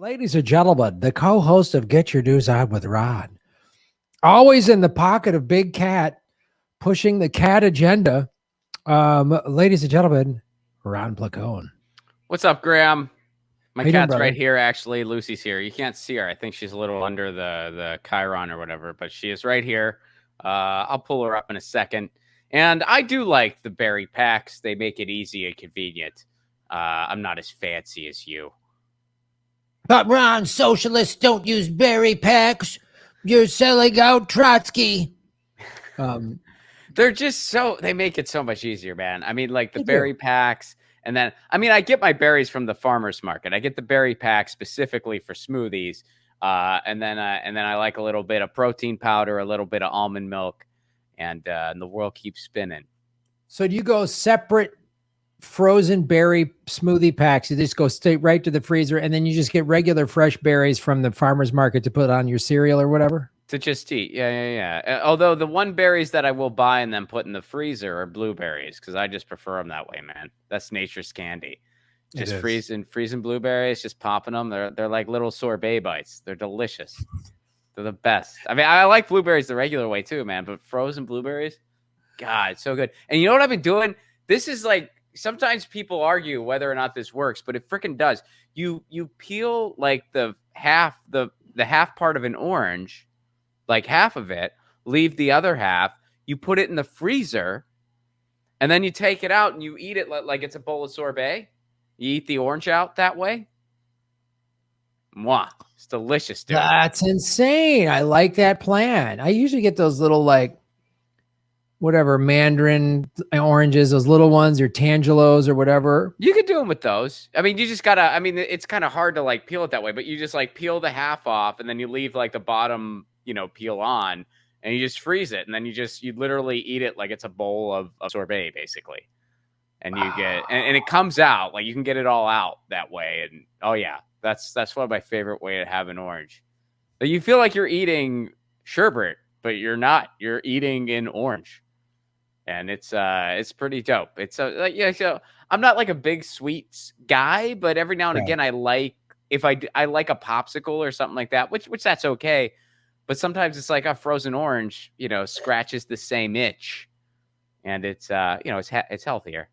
Ladies and gentlemen, the co-host of Get Your News On with Ron, always in the pocket of Big Cat, pushing the cat agenda. Ladies and gentlemen, Ron Placone. What's up, Graham? My How you doing, cat's brother? right here, actually. Lucy's here. You can't see her. I think she's a little under the chyron or whatever, but she is right here. I'll pull her up in a second. And I do like the berry packs. They make it easy and convenient. I'm not as fancy as you. But Ron, socialists don't use berry packs. You're selling out Trotsky. They're just they make it so much easier, man. I mean, like the They do. berry packs. And then, I mean, I get my berries from the farmer's market. I get the berry pack specifically for smoothies. And then I like a little bit of protein powder, a little bit of almond milk, and the world keeps spinning. So do you go separate frozen berry smoothie packs? You just go straight right to the freezer, and then you just get regular fresh berries from the farmer's market to put on your cereal or whatever? To just eat. Yeah. Although the one berries that I will buy and then put in the freezer are blueberries, because I just prefer them that way, man. That's nature's candy. Just freezing blueberries, just popping them. They're like little sorbet bites. They're delicious. They're the best. I mean, I like blueberries the regular way too, man. But frozen blueberries, God, it's so good. And you know what I've been doing? This is like, sometimes people argue whether or not this works, but it freaking does. You peel like the half part of an orange, like half of it, leave the other half, you put it in the freezer, and then you take it out and you eat it like it's a bowl of sorbet. You eat the orange out that way. Mwah. It's delicious, dude. That's insane. I like that plan. I usually get those little, like, whatever, mandarin oranges, those little ones, or tangelos or whatever. You could do them with those. I mean, you just gotta, I mean, it's kind of hard to like peel it that way, but you just like peel the half off and then you leave like the bottom, peel on, and you just freeze it. And then you literally eat it like it's a bowl of sorbet, basically. And you get, and it comes out, like you can get it all out that way. And oh yeah, that's one of my favorite way to have an orange. But you feel like you're eating sherbet, but you're not. You're eating an orange. And it's pretty dope. It's so I'm not like a big sweets guy, but every now and again I like, if I like a popsicle or something like that, which that's okay. But sometimes it's like a frozen orange, scratches the same itch, and it's it's healthier.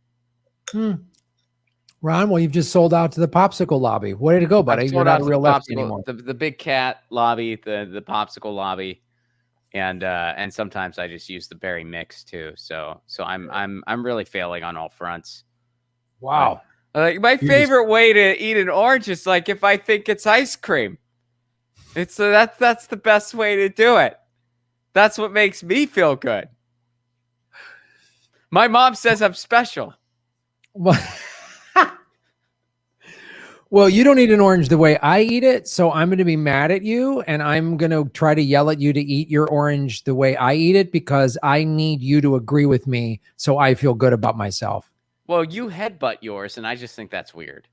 Ron, well, you've just sold out to the popsicle lobby. Way to go, buddy. You're not a real lefty anymore. The big cat lobby, the popsicle lobby. And sometimes I just use the berry mix too. So I'm really failing on all fronts. Wow. Like my favorite way to eat an orange is like if I think it's ice cream. It's that's the best way to do it. That's what makes me feel good. My mom says I'm special. Well, you don't eat an orange the way I eat it, so I'm going to be mad at you, and I'm going to try to yell at you to eat your orange the way I eat it, because I need you to agree with me so I feel good about myself. Well, you headbutt yours, and I just think that's weird.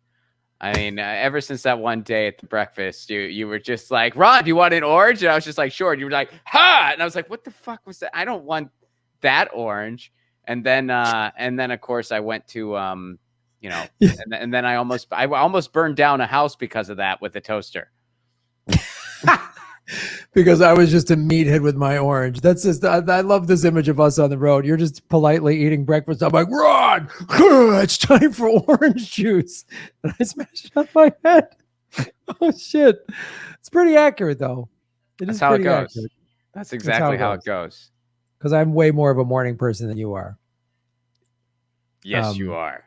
I mean, ever since that one day at the breakfast, you were just like, Ron, do you want an orange? And I was just like, sure. And you were like, ha! And I was like, what the fuck was that? I don't want that orange. And then of course I went to, and then I almost burned down a house because of that with a toaster. Because I was just a meathead with my orange. That's just, I love this image of us on the road. You're just politely eating breakfast. I'm like, Ron, it's time for orange juice. And I smashed it on my head. Oh shit. It's pretty accurate though. That's how it goes. Accurate. That's exactly how it goes. Because I'm way more of a morning person than you are. Yes, you are.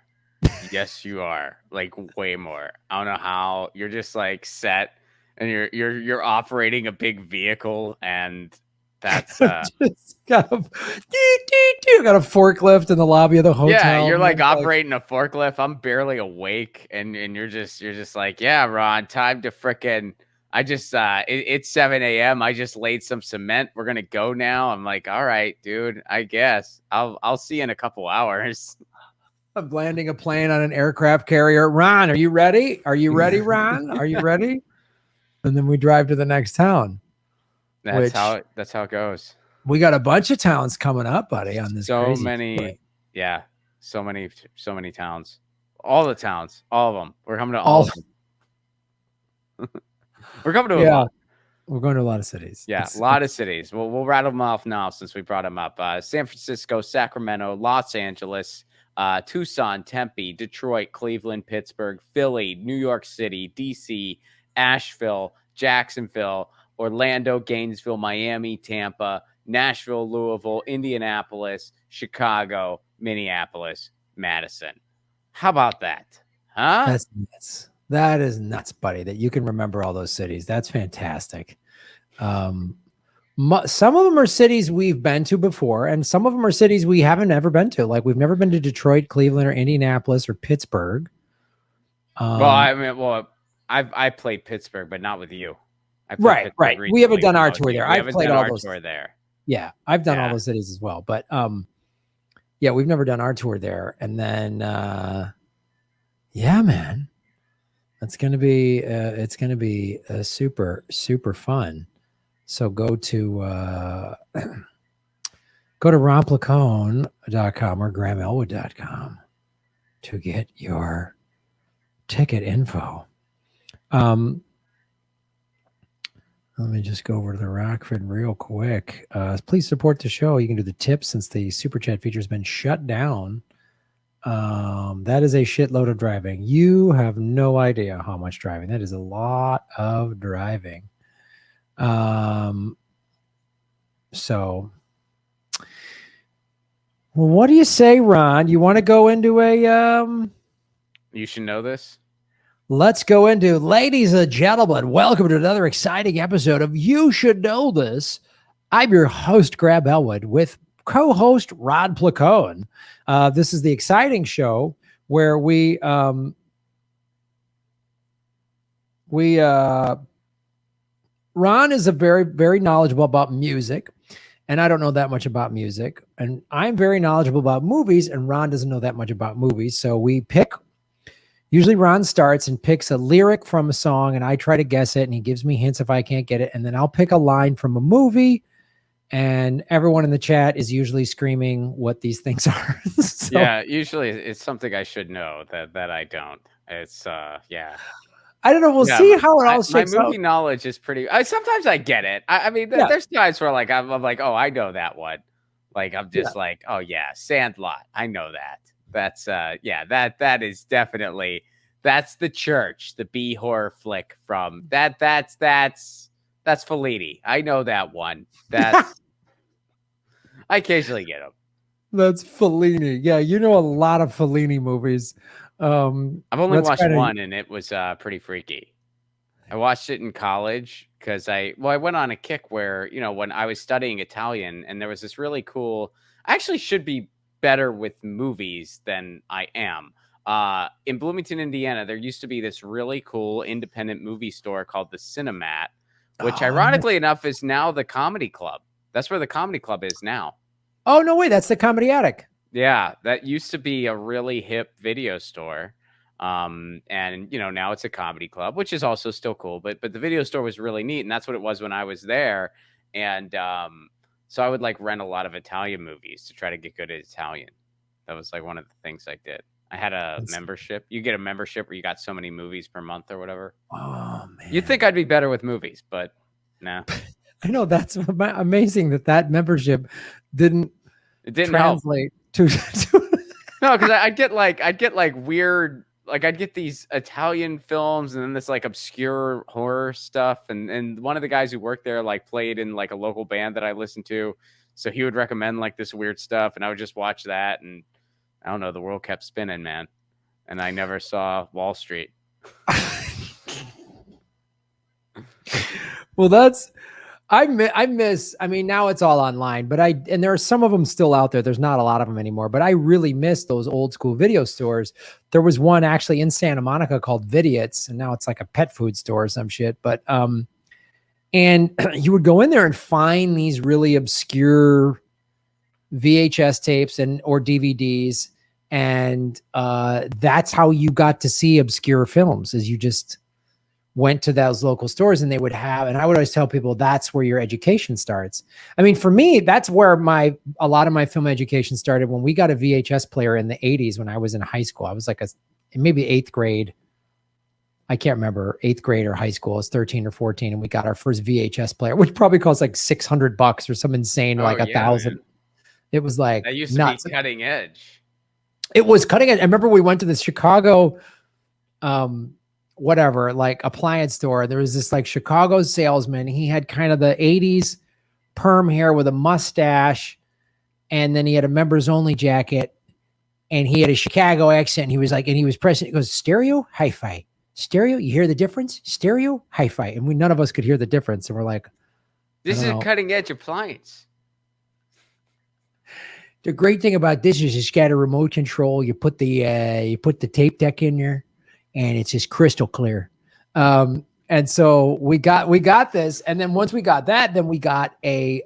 Yes, you are. Like way more. I don't know how. You're just like set, and you're operating a big vehicle, and that's just got a forklift in the lobby of the hotel. Yeah, you're like operating a forklift. I'm barely awake, and you're just like, yeah, Ron, time to frickin'. I just it's 7 a.m. I just laid some cement. We're gonna go now. I'm like, all right, dude. I guess I'll see you in a couple hours. I'm landing a plane on an aircraft carrier. Ron, are you ready? Are you ready, Ron? Are you ready? And then we drive to the next town. That's how it goes. We got a bunch of towns coming up, buddy, on this. So many towns. All the towns. All of them. We're coming to all of them. We're coming to a Yeah. lot. We're going to a lot of cities. Yeah, a lot of cities. We'll rattle them off now since we brought them up. San Francisco, Sacramento, Los Angeles, Tucson, Tempe, Detroit, Cleveland, Pittsburgh, Philly, New York City, DC, Asheville, Jacksonville, Orlando, Gainesville, Miami, Tampa, Nashville, Louisville, Indianapolis, Chicago, Minneapolis, Madison. How about that? Huh? That's nuts. That is nuts, buddy, that you can remember all those cities. That's fantastic. Some of them are cities we've been to before, and some of them are cities we haven't ever been to. Like we've never been to Detroit, Cleveland, or Indianapolis, or Pittsburgh. I played Pittsburgh, but not with you. Right. We haven't done our tour there. I've played all those tour there. Yeah, I've done all those cities as well, but yeah, we've never done our tour there. And then, yeah, man, it's gonna be super fun. So go to ronplacone.com or grahamelwood.com to get your ticket info. Let me just go over to the Rockford real quick. Please support the show. You can do the tips since the super chat feature has been shut down. That is a shitload of driving. You have no idea how much driving. That is a lot of driving. So, well, what do you say, Ron? You want to go into a You should know this. Let's go into, ladies and gentlemen, welcome to another exciting episode of You Should Know This. I'm your host, Graham Elwood, with co-host Ron Placone. This is the exciting show where Ron is a very, very knowledgeable about music, and I don't know that much about music. And I'm very knowledgeable about movies, and Ron doesn't know that much about movies. So we pick. Usually Ron starts and picks a lyric from a song, and I try to guess it, and he gives me hints if I can't get it. And then I'll pick a line from a movie, and everyone in the chat is usually screaming what these things are. So, yeah, usually it's something I should know that I don't. It's yeah. I don't know. We'll see how it all shakes out. My movie knowledge is pretty. Sometimes I get it. I mean, there's times where like I'm like, oh, I know that one. Like I'm just like, oh yeah, Sandlot. I know that. That's that is definitely, that's The Church, the B horror flick from that's Fellini. I know that one. That's I occasionally get them. That's Fellini. Yeah, you know a lot of Fellini movies. I've only watched one, and it was pretty freaky. I watched it in college because I went on a kick where, when I was studying Italian, and there was this really cool. I actually should be better with movies than I am. In Bloomington, Indiana, there used to be this really cool independent movie store called the Cinemat, which ironically enough is now the Comedy Club. That's where the Comedy Club is now. Oh, no way. That's the Comedy Attic. Yeah, that used to be a really hip video store. And now it's a comedy club, which is also still cool, but the video store was really neat. And that's what it was when I was there. And, so I would like rent a lot of Italian movies to try to get good at Italian. That was like one of the things I did. I had a membership. You get a membership where you got so many movies per month or whatever. Oh man. You'd think I'd be better with movies, but nah. I know, that's amazing that membership didn't translate help. No, because I'd get weird, like I'd get these Italian films and then this like obscure horror stuff. And one of the guys who worked there like played in like a local band that I listened to. So he would recommend like this weird stuff and I would just watch that. And I don't know, the world kept spinning, man. And I never saw Wall Street. Well, I mean, now it's all online, but and there are some of them still out there. There's not a lot of them anymore, but I really miss those old school video stores. There was one actually in Santa Monica called Vidiots, and now it's like a pet food store or some shit. But, and you would go in there and find these really obscure VHS tapes or DVDs. And, that's how you got to see obscure films, is you just went to those local stores and they would have, and I would always tell people that's where your education starts. I mean, for me, that's where a lot of my film education started when we got a VHS player in the 80s when I was in high school. I was like maybe 8th grade. I can't remember, 8th grade or high school. I was 13 or 14, and we got our first VHS player, which probably cost like $600 or some insane, like Oh, yeah, 1,000. man. It was like That used to nuts. be cutting edge. It was cutting edge. I remember we went to the Chicago, whatever, like appliance store. There was this like Chicago salesman. He had kind of the 80s perm hair with a mustache, and then he had a members only jacket, and he had a Chicago accent. He was like, and he was pressing, he goes, stereo, hi-fi, stereo. You hear the difference? Stereo, hi-fi. And none of us could hear the difference. And we're like, This is don't a know. cutting edge appliance. The great thing about this is it's got a remote control. You put the tape deck in there, and it's just crystal clear. And so we got this, and then once we got that, then we got a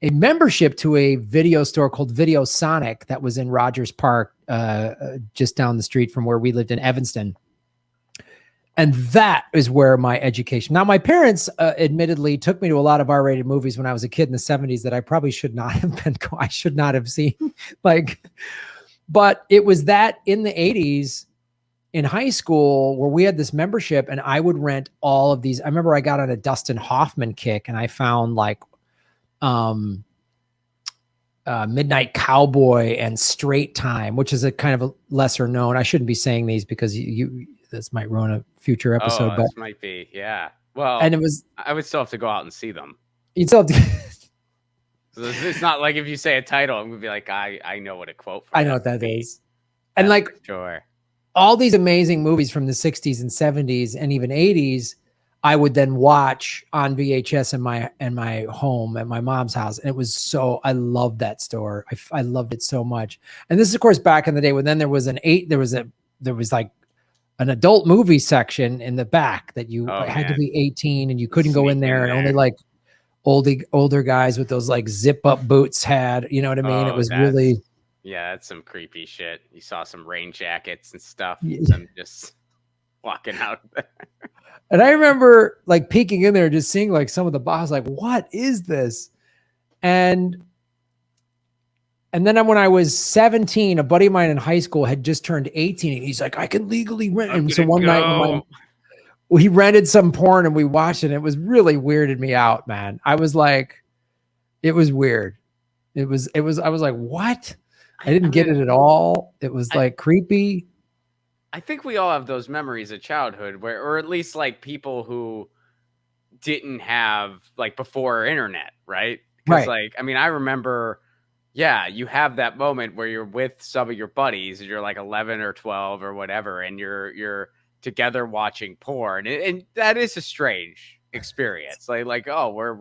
membership to a video store called Video Sonic that was in Rogers Park, just down the street from where we lived in Evanston. And that is where my education. Now, my parents admittedly took me to a lot of R-rated movies when I was a kid in the 70s that I probably should not have been. I should not have seen. But it was that in the 80s in high school where we had this membership, and I would rent all of these. I remember I got on a Dustin Hoffman kick, and I found like Midnight Cowboy and Straight Time, which is a kind of a lesser known. I shouldn't be saying these because this might ruin a future episode. Oh, but this might be, yeah. Well, and it was, I would still have to go out and see them. you'd still have to, So it's not like if you say a title, I'm gonna be like, I know what a quote. From I know what that is. And like sure, all these amazing movies from the 60s and 70s and even 80s, I would then watch on VHS in my home at my mom's house. And it was so, I loved that store. I loved it so much. And this is of course back in the day when then there was like an adult movie section in the back that you had to be 18 and you couldn't go in there, and only like older guys with those like zip up boots had, you know what I mean? It was really, yeah, that's some creepy shit. You saw some rain jackets and stuff. Yeah. Them just walking out there. And I remember like peeking in there, just seeing like some of the box, like, what is this? And then when I was 17, a buddy of mine in high school had just turned 18, and he's like, I can legally rent. And so one night he rented some porn and we watched it. And it was really weirded me out, man. I was like, it was weird. I was like, what? I didn't get it at all. It was like creepy. I think we all have those memories of childhood where, or at least like people who didn't have like before internet, right? Because like, I mean, I remember, yeah, you have that moment where you're with some of your buddies and you're like 11 or 12 or whatever, and you're together watching porn, and that is a strange experience. Like oh, we're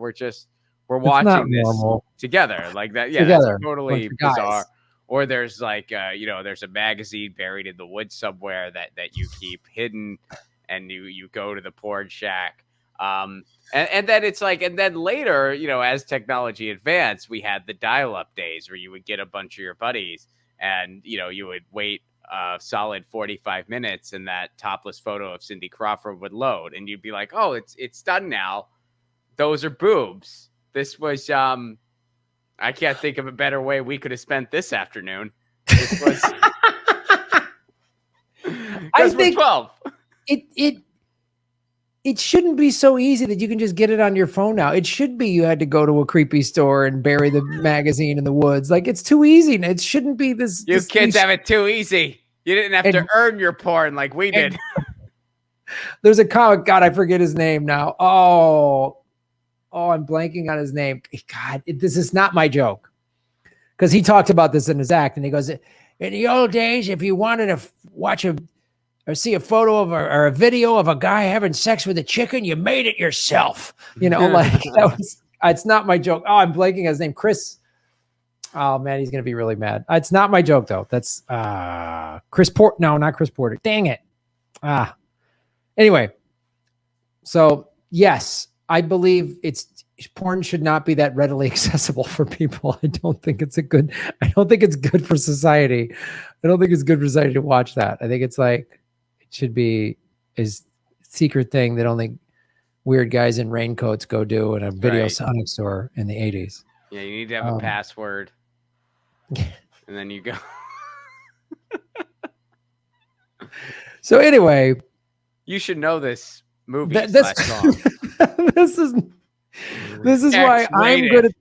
watching this together, like that. Yeah, together, that's totally bizarre. Or there's like, there's a magazine buried in the woods somewhere that you keep hidden, and you go to the porn shack. And then it's like, and then later, as technology advanced, we had the dial-up days where you would get a bunch of your buddies, and you would wait a solid 45 minutes, and that topless photo of Cindy Crawford would load, and you'd be like, oh, it's done now. Those are boobs. This was I can't think of a better way we could have spent this afternoon. This was I think 12. It shouldn't be so easy that you can just get it on your phone now. It should be you had to go to a creepy store and bury the magazine in the woods. Like, it's too easy. It shouldn't be this. You kids have it too easy. You didn't have to earn your porn like we did. There's a comic, God, I forget his name now. Oh, I'm blanking on his name. God, this is not my joke. Because he talked about this in his act, and he goes, in the old days, if you wanted to watch or see a photo of or a video of a guy having sex with a chicken, you made it yourself. Like that was. It's not my joke. Oh, I'm blanking on his name, Chris. Oh man, he's gonna be really mad. It's not my joke though. That's Chris Porter. No, not Chris Porter. Dang it. Anyway, so yes, I believe porn should not be that readily accessible for people. I don't think it's good for society. I don't think it's good for society to watch that. I think it's like, it should be a secret thing that only weird guys in raincoats go do in a Video Sonic store in the 80s. Yeah, you need to have a password. And then you go. So anyway, You should know this movie That, slash this, song. this is why I'm X-rated. good at.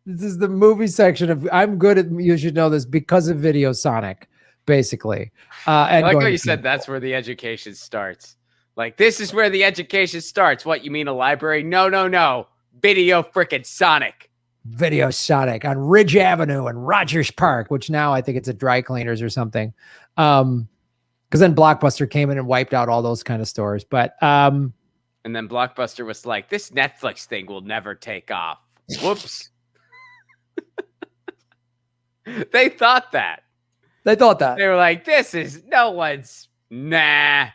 This is the movie section of. I'm good at. You should know this because of Video Sonic, basically. I And like how going you to said that's where the education starts. Like, this is where the education starts. What, you mean a library? No. Video frickin' Sonic. Video Sonic on Ridge Avenue and Rogers Park, which now I think it's a dry cleaners or something. Because then Blockbuster came in and wiped out all those kind of stores. But And then Blockbuster was like, this Netflix thing will never take off. Whoops. They thought that. they thought that. They were like, no one's, nah.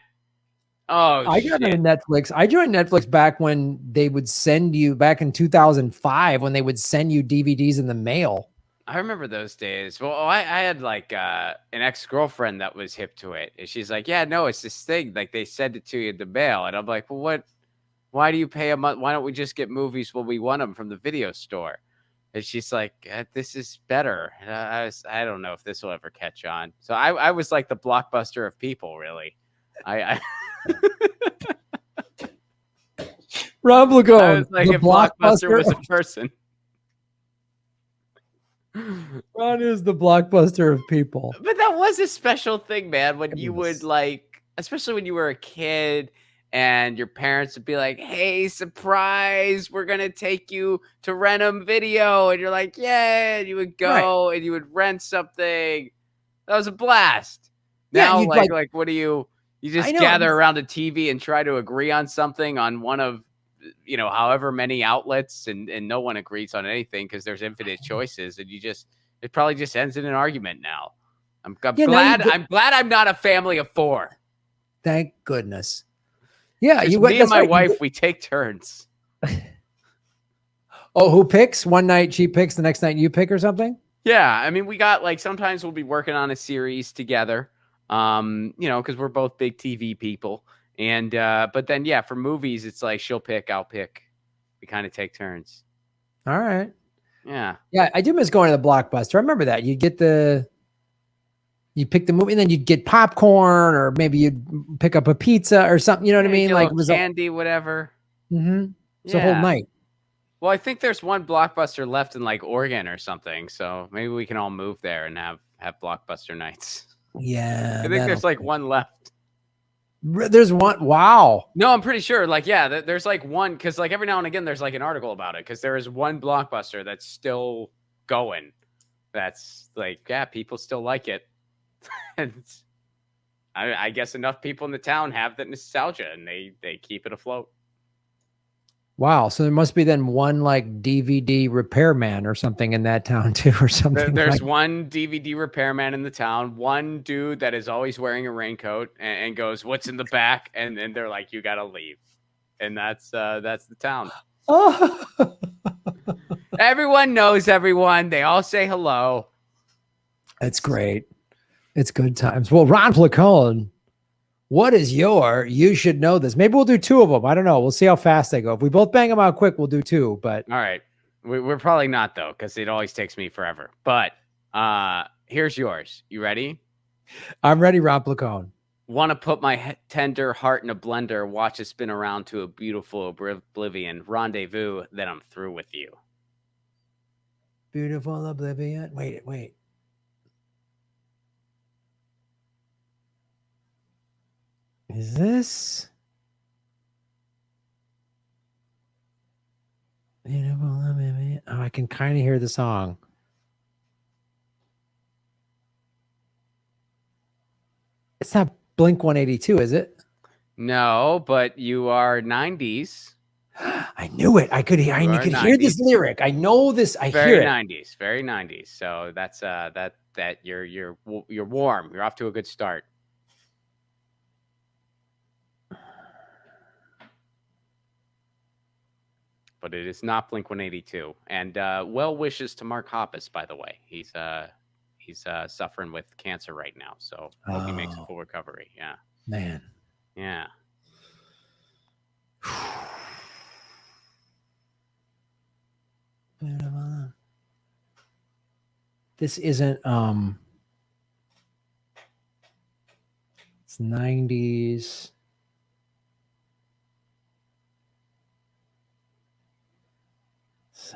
Oh, I got shit. into Netflix. I joined Netflix back when they would send you, back in 2005, when they would send you DVDs in the mail. I remember those days. Well, I had like an ex-girlfriend that was hip to it. And she's like, yeah, no, it's this thing. Like, they send it to you in the mail. And I'm like, well, why do you pay a month? Why don't we just get movies when we want them from the video store? And she's like, this is better. And I don't know if this will ever catch on. So I was like the Blockbuster of people, really. I Ron Placone, I was like, the if Blockbuster was Blockbuster. a person. Ron is the Blockbuster of people. But that was a special thing, man, when It you was. would like, especially when you were a kid and your parents would be like, hey, surprise, we're going to take you to Renum Video. And you're like, yeah, and you would go and you would rent something. That was a blast. Yeah, Now, you'd like, what do you just I know, gather around a TV and try to agree on something on one of, however many outlets, and no one agrees on anything because there's infinite choices, and it probably just ends in an argument now. I'm glad I'm not a family of four. Thank goodness. Yeah, Me and my wife, we take turns. Oh, who picks? One night she picks, the next night you pick or something? Yeah, I mean, we got like sometimes we'll be working on a series together. Because we're both big TV people. And but then for movies, it's like she'll pick, I'll pick. We kind of take turns. All right. Yeah. Yeah, I do miss going to the Blockbuster. I remember that. You'd pick the movie, and then you'd get popcorn, or maybe you'd pick up a pizza or something. You know what I mean? Like it was candy, whatever. It's a whole night. Well, I think there's one Blockbuster left in like Oregon or something. So maybe we can all move there and have Blockbuster nights. Yeah. I think there's like one left. There's one. Wow. No, I'm pretty sure. Like, there's like one, because like every now and again there's like an article about it, because there is one Blockbuster that's still going. That's like, people still like it. And I guess enough people in the town have that nostalgia, and they keep it afloat. Wow. So there must be then one like DVD repairman or something in that town too, or something. There's one DVD repairman in the town, one dude that is always wearing a raincoat and goes, "What's in the back?" And they're like, "You gotta leave," and that's the town. Oh. Everyone knows everyone. They all say hello. That's great. It's good times. Well, Ron Placone, what is you should know this. Maybe we'll do two of them. I don't know. We'll see how fast they go. If we both bang them out quick, we'll do two. But all right. We're probably not, though, because it always takes me forever. But here's yours. You ready? I'm ready, Ron Placone. Want to put my tender heart in a blender, watch it spin around to a beautiful oblivion. Rendezvous, then I'm through with you. Beautiful oblivion. Wait. Is this beautiful oblivion? Oh, I can kind of hear the song. It's not Blink 182, is it? No, but you are 90s. I knew it. I could hear this lyric. I know this. I hear it. 90s, very 90s. So that's that you're warm. You're off to a good start. But it is not Blink 182. And well wishes to Mark Hoppus, by the way. He's suffering with cancer right now, so hope he makes a full recovery. Yeah, man. Yeah. This isn't it's 90s.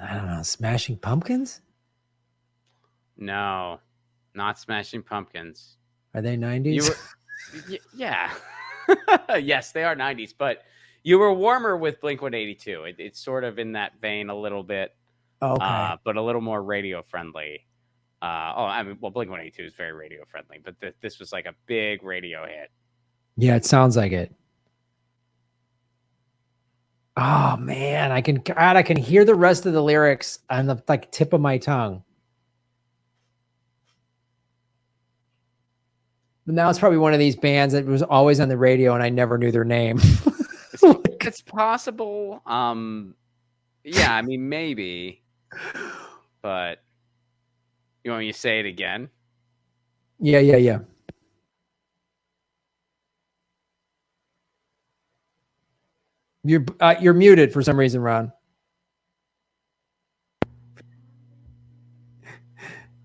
I don't know. Smashing Pumpkins? No, not Smashing Pumpkins. Are they 90s? You were, yeah. Yes, they are 90s, but you were warmer with Blink-182. It's sort of in that vein a little bit, Okay. but a little more radio friendly. I mean, well, Blink-182 is very radio friendly, but this was like a big radio hit. Yeah, it sounds like it. Oh man, I can hear the rest of the lyrics on the like tip of my tongue. But now it's probably one of these bands that was always on the radio and I never knew their name. It's possible. Yeah, I mean maybe, but you want me to say it again? Yeah. You're muted for some reason, Ron.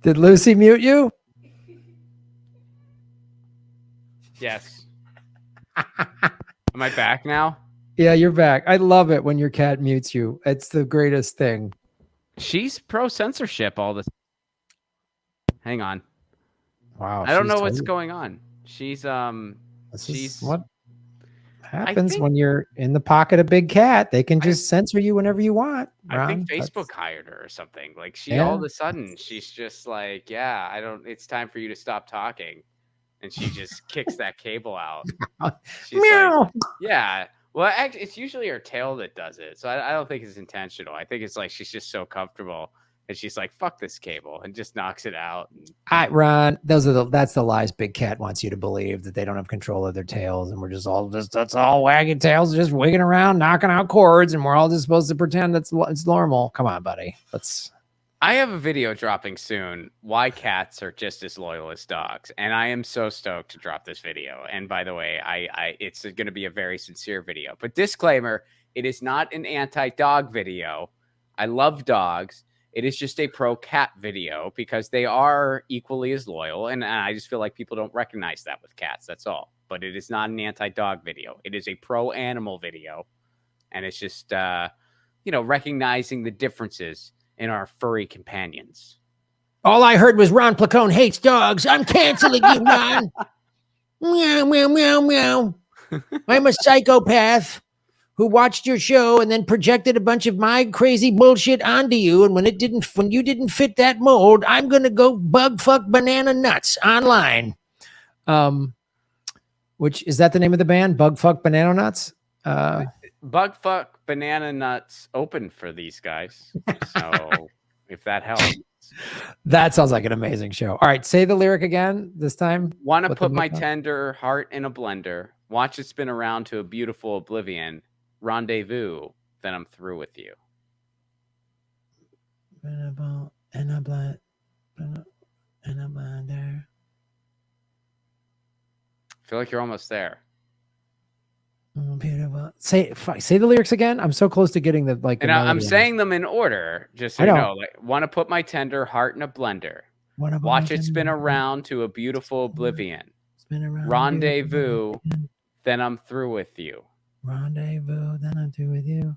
Did Lucy mute you? Yes. Am I back now? Yeah, you're back. I love it when your cat mutes you. It's the greatest thing. She's pro censorship all this. Hang on. Wow. I don't know what's going on. She's what happens when you're in the pocket of big cat. They can just censor you whenever you want. Ron. I think Facebook hired her or something. Like all of a sudden she's just like, yeah, it's time for you to stop talking. And she just kicks that cable out. She's Meow. like, yeah. Well, actually, it's usually her tail that does it. So I don't think it's intentional. I think it's like she's just so comfortable and she's like, fuck this cable, and just knocks it out. Ron, that's the lies big cat wants you to believe, that they don't have control of their tails and we're that's all wagging tails, just wigging around, knocking out cords, and we're all just supposed to pretend it's normal. Come on, buddy. I have a video dropping soon, why cats are just as loyal as dogs, and I am so stoked to drop this video. And by the way, it's going to be a very sincere video. But disclaimer, it is not an anti-dog video. I love dogs. It is just a pro-cat video because they are equally as loyal, and I just feel like people don't recognize that with cats, that's all. But it is not an anti-dog video. It is a pro-animal video, and it's just, recognizing the differences in our furry companions. All I heard was Ron Placone hates dogs. I'm canceling you, Ron. Meow, meow, meow, meow. I'm a psychopath who watched your show and then projected a bunch of my crazy bullshit onto you. And when you didn't fit that mold, I'm going to go bug fuck banana nuts online. Which is that the name of the band? Bug fuck banana nuts? Bug fuck banana nuts open for these guys. So if that helps. That sounds like an amazing show. All right, say the lyric again this time. Want to put my tender heart in a blender, watch it spin around to a beautiful oblivion, rendezvous, then I'm through with you. And a blender. I feel like you're almost there. Beautiful. Say the lyrics again. I'm so close to getting the like. And I'm saying them in order, just so you know. Like, want to put my tender heart in a blender. Watch it spin around to a beautiful oblivion. Rendezvous, then I'm through with you. Rendezvous, then I'm through with you.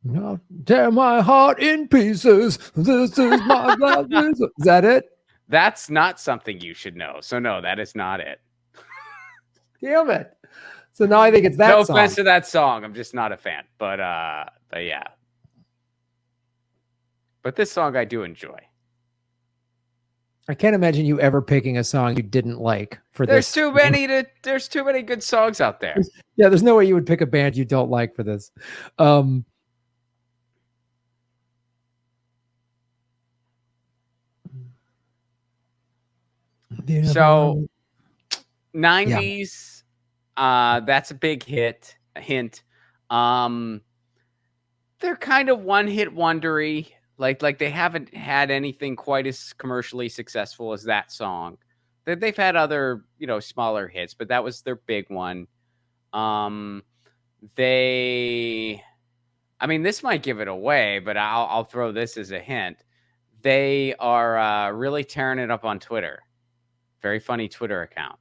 No, tear my heart in pieces. This is my love. Is that it? That's not something you should know. So no, that is not it. Damn it. So now I think it's that no song. No offense to that song. I'm just not a fan. But yeah. But this song I do enjoy. I can't imagine you ever picking a song you didn't like for there's this. There's too many good songs out there. Yeah, there's no way you would pick a band you don't like for this. So 90's, that's a big hint. They're kind of one-hit wondery. Like they haven't had anything quite as commercially successful as that song. They've had other, smaller hits, but that was their big one. This might give it away, but I'll throw this as a hint. They are really tearing it up on Twitter. Very funny Twitter account.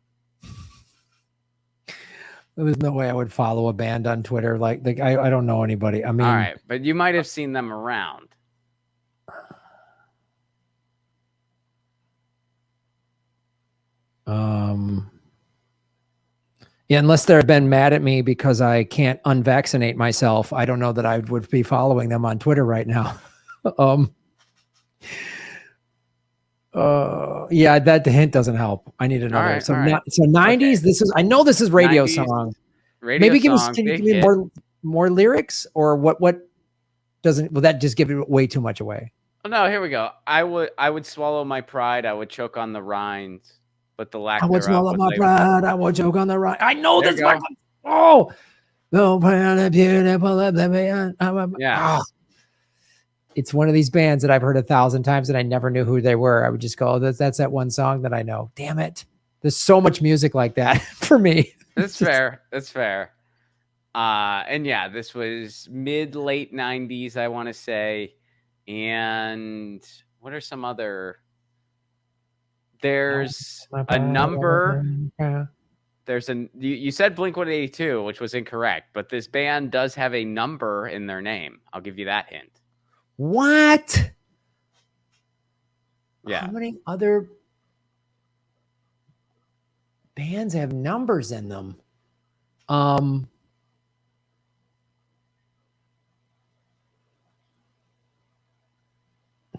There's no way I would follow a band on Twitter. Like I don't know anybody. I mean, All right, but you might have seen them around. Yeah, unless they've been mad at me because I can't unvaccinate myself, I don't know that I would be following them on Twitter right now. Yeah, that the hint doesn't help. I need another. right, so, all right. so 90s. Okay. This is. I know this is radio 90s, song. Radio Maybe give song, us. Can you big give me hit. more lyrics or what? What doesn't? Will that just give it way too much away? Oh, no, here we go. I would swallow my pride. I would choke on the rind, but the lack I would thereof swallow would my lay- pride. I would choke on the right. I know There this. you go. Oh, no, beautiful oblivion. Yeah. It's one of these bands that I've heard 1,000 times and I never knew who they were. I would just go, that's that one song that I know. Damn it. There's so much music like that for me. That's fair. That's fair. And yeah, this was late 90s, I want to say. And what are some other? There's a number. There's you said Blink-182, which was incorrect, but this band does have a number in their name. I'll give you that hint. What? Yeah. How many other bands have numbers in them? I'm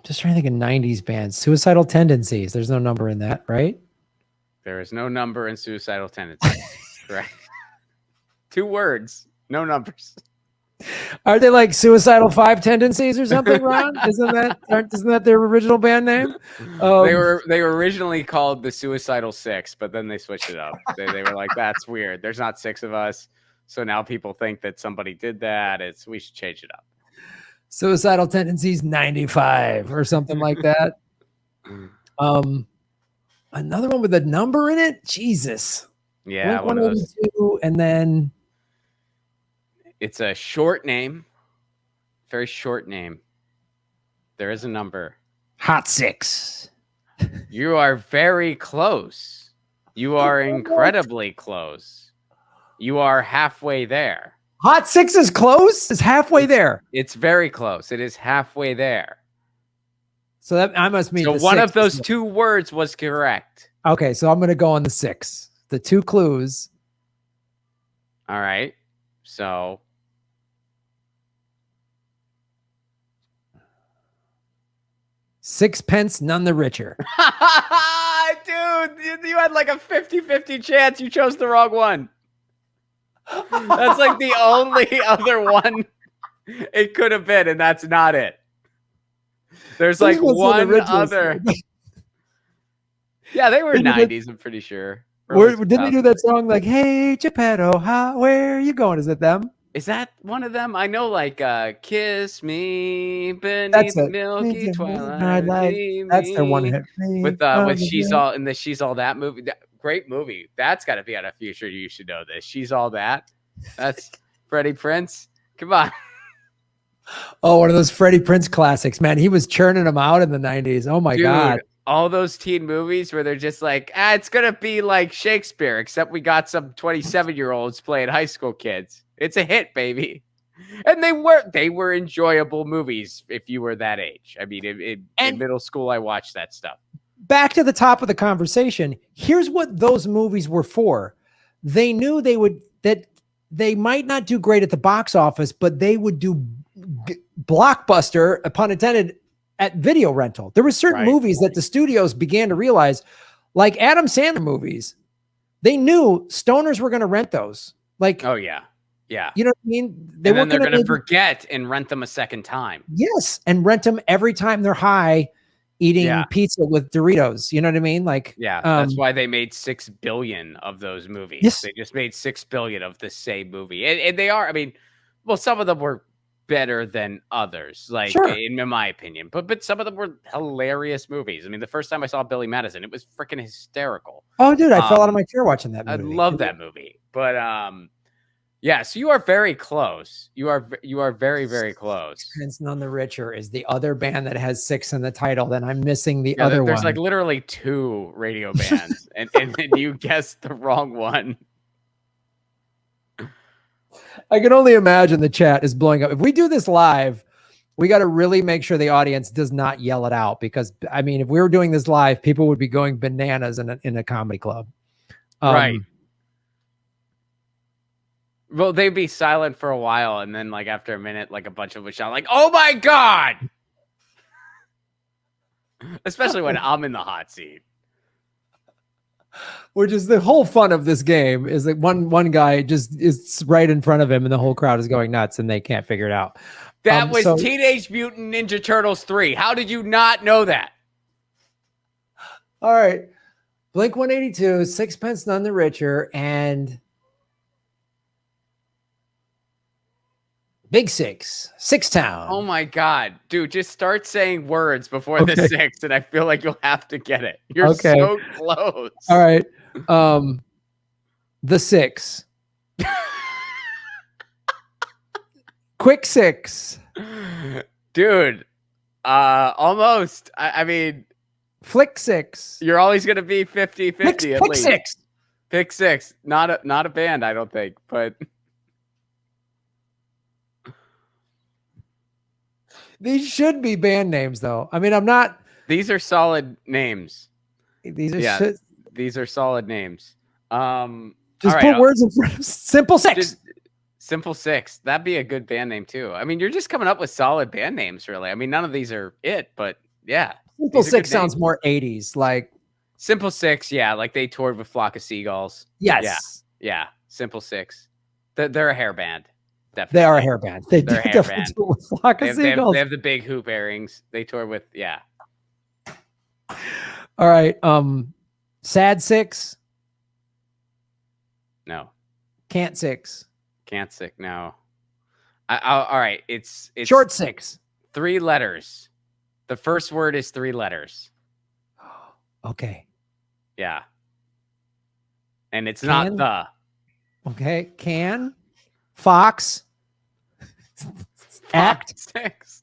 just trying to think of 90s bands. Suicidal Tendencies. There's no number in that, right? There is no number in Suicidal Tendencies. Correct. 2 words, no numbers. Are they like Suicidal 5 Tendencies or something, Ron? Isn't that their original band name? They were originally called the Suicidal 6, but then they switched it up. They were like, that's weird. There's not 6 of us. So now people think that somebody did that. We should change it up. Suicidal Tendencies 95 or something like that. Another one with a number in it. Jesus. Yeah, one of those. And then it's a short name, very short name. There is a number. Hot 6. You are very close. You are incredibly close. You are halfway there. Hot 6 is close? It's halfway there. It's very close. It is halfway there. So that I must mean. So one of those 2 words was correct. Okay, so I'm going to go on the 6. The 2 clues. All right. So 6 pence, none the richer. Dude, you had like a 50-50 chance. You chose the wrong one. That's like the only other one it could have been, and that's not it. There's like one other. Yeah, they were 90s, I'm pretty sure. Didn't they do that song like, hey, Geppetto, where are you going? Is it them? Is that one of them? I know, like, Kiss Me Beneath the Milky Twilight. That's their one hit. With She's All in the She's All That movie. Great movie. That's got to be on a future. You should know this. She's All That. That's Freddie Prinze. Come on. Oh, one of those Freddie Prinze classics, man. He was churning them out in the 90s. Oh my God. All those teen movies where they're just like, it's going to be like Shakespeare, except we got some 27-year-olds playing high school kids. It's a hit, baby. And they were enjoyable movies if you were that age. I mean, in middle school, I watched that stuff. Back to the top of the conversation. Here's what those movies were for. They knew that they might not do great at the box office, but they would do blockbuster, pun intended, at video rental. There were certain movies that the studios began to realize, like Adam Sandler movies, they knew stoners were going to rent those. Like, oh yeah. Yeah. You know what I mean? And then they're going to forget and rent them a second time. Yes. And rent them every time they're high eating pizza with Doritos. You know what I mean? Like, yeah, that's why they made 6 billion of those movies. Yes. They just made 6 billion of the same movie. And they are, I mean, well, some of them were better than others, like in my opinion, but some of them were hilarious movies. I mean, the first time I saw Billy Madison, it was freaking hysterical. Oh, dude, I fell out of my chair watching that movie. I love that movie. But yeah, so you are very close. You are very, very close. Prince None the Richer is the other band that has 6 in the title. Then I'm missing the other one. There's like literally 2 radio bands, and you guessed the wrong one. I can only imagine the chat is blowing up. If we do this live, we got to really make sure the audience does not yell it out, because I mean, if we were doing this live, people would be going bananas in a comedy club. Right. Well, they'd be silent for a while, and then like after a minute, like a bunch of them would shout like, "Oh my God!" Especially when I'm in the hot seat. Which is the whole fun of this game, is that one guy just is right in front of him and the whole crowd is going nuts and they can't figure it out. That was Teenage Mutant Ninja Turtles 3. How did you not know that? All right. Blink-182, Sixpence None the Richer, and Big Six, Six Town. Oh my God, dude, just start saying words before the 6, and I feel like you'll have to get it. You're so close. All right. The Six. Quick Six. Dude, almost. I mean, Flick Six. You're always going to be 50-50 at Pick least. Six. Pick Six. Not a band, I don't think, but... These should be band names, though. I mean, I'm not... These are solid names. These are These are solid names. Just put words in front of Simple Six. Simple Six. That'd be a good band name, too. I mean, you're just coming up with solid band names, really. I mean, none of these are it, but yeah. Simple Six sounds more 80s. Like Simple Six, yeah. Like they toured with Flock of Seagulls. Yes. Yeah. Simple Six. They're a hair band. Definitely. They are a hair band. They're a hair band. They have the big hoop earrings. They tour with, yeah. All right. Sad Six. No. Can't Six. Can't Six. No. All right. It's Short Six. 3 letters. The first word is 3 letters. Okay. Yeah. And it's not the. Okay. Fox. Act 6.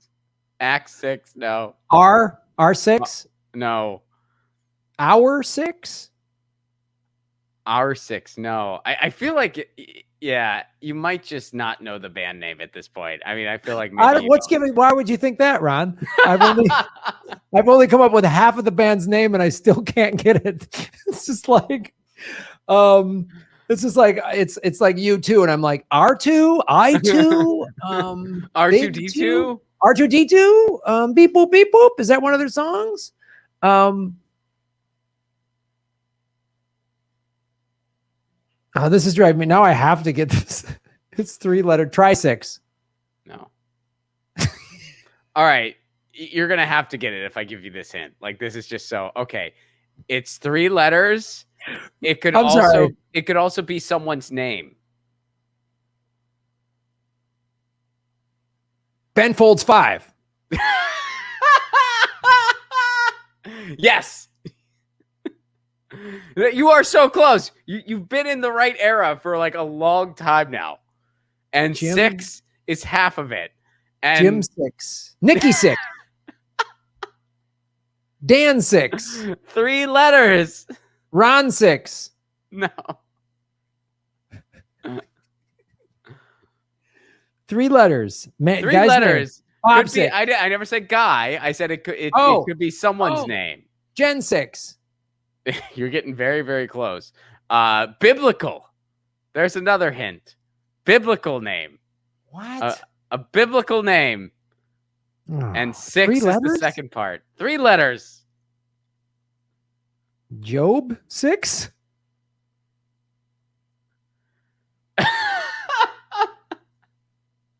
Act 6. No. R6. No. Hour 6. Hour 6. No. I feel like yeah, you might just not know the band name at this point. I mean, I feel like maybe why would you think that, Ron? I've only come up with half of the band's name and I still can't get it. It's just like it's just like it's like U2 and I'm like R2, I2, R2D2, R2D2, beep boop beep boop. Is that one of their songs? Oh, this is driving me. Now I have to get this. It's 3-letter. Try 6. No. All right. You're going to have to get it if I give you this hint. Like, this is just so, okay. It's 3 letters. It could also be someone's name. Ben Folds 5. Yes. You are so close. You've been in the right era for like a long time now. And Jim, 6 is half of it. And Jim 6. Nikki 6. Dan 6. 3 letters. Ron 6. No. 3 letters. 3 letters. Bob Could be, I never said guy. I said it could be someone's name. Jen 6. You're getting very, very close. Biblical. There's another hint. Biblical name. What? A biblical name. Oh, and 6 is the second part. 3 letters. Job 6?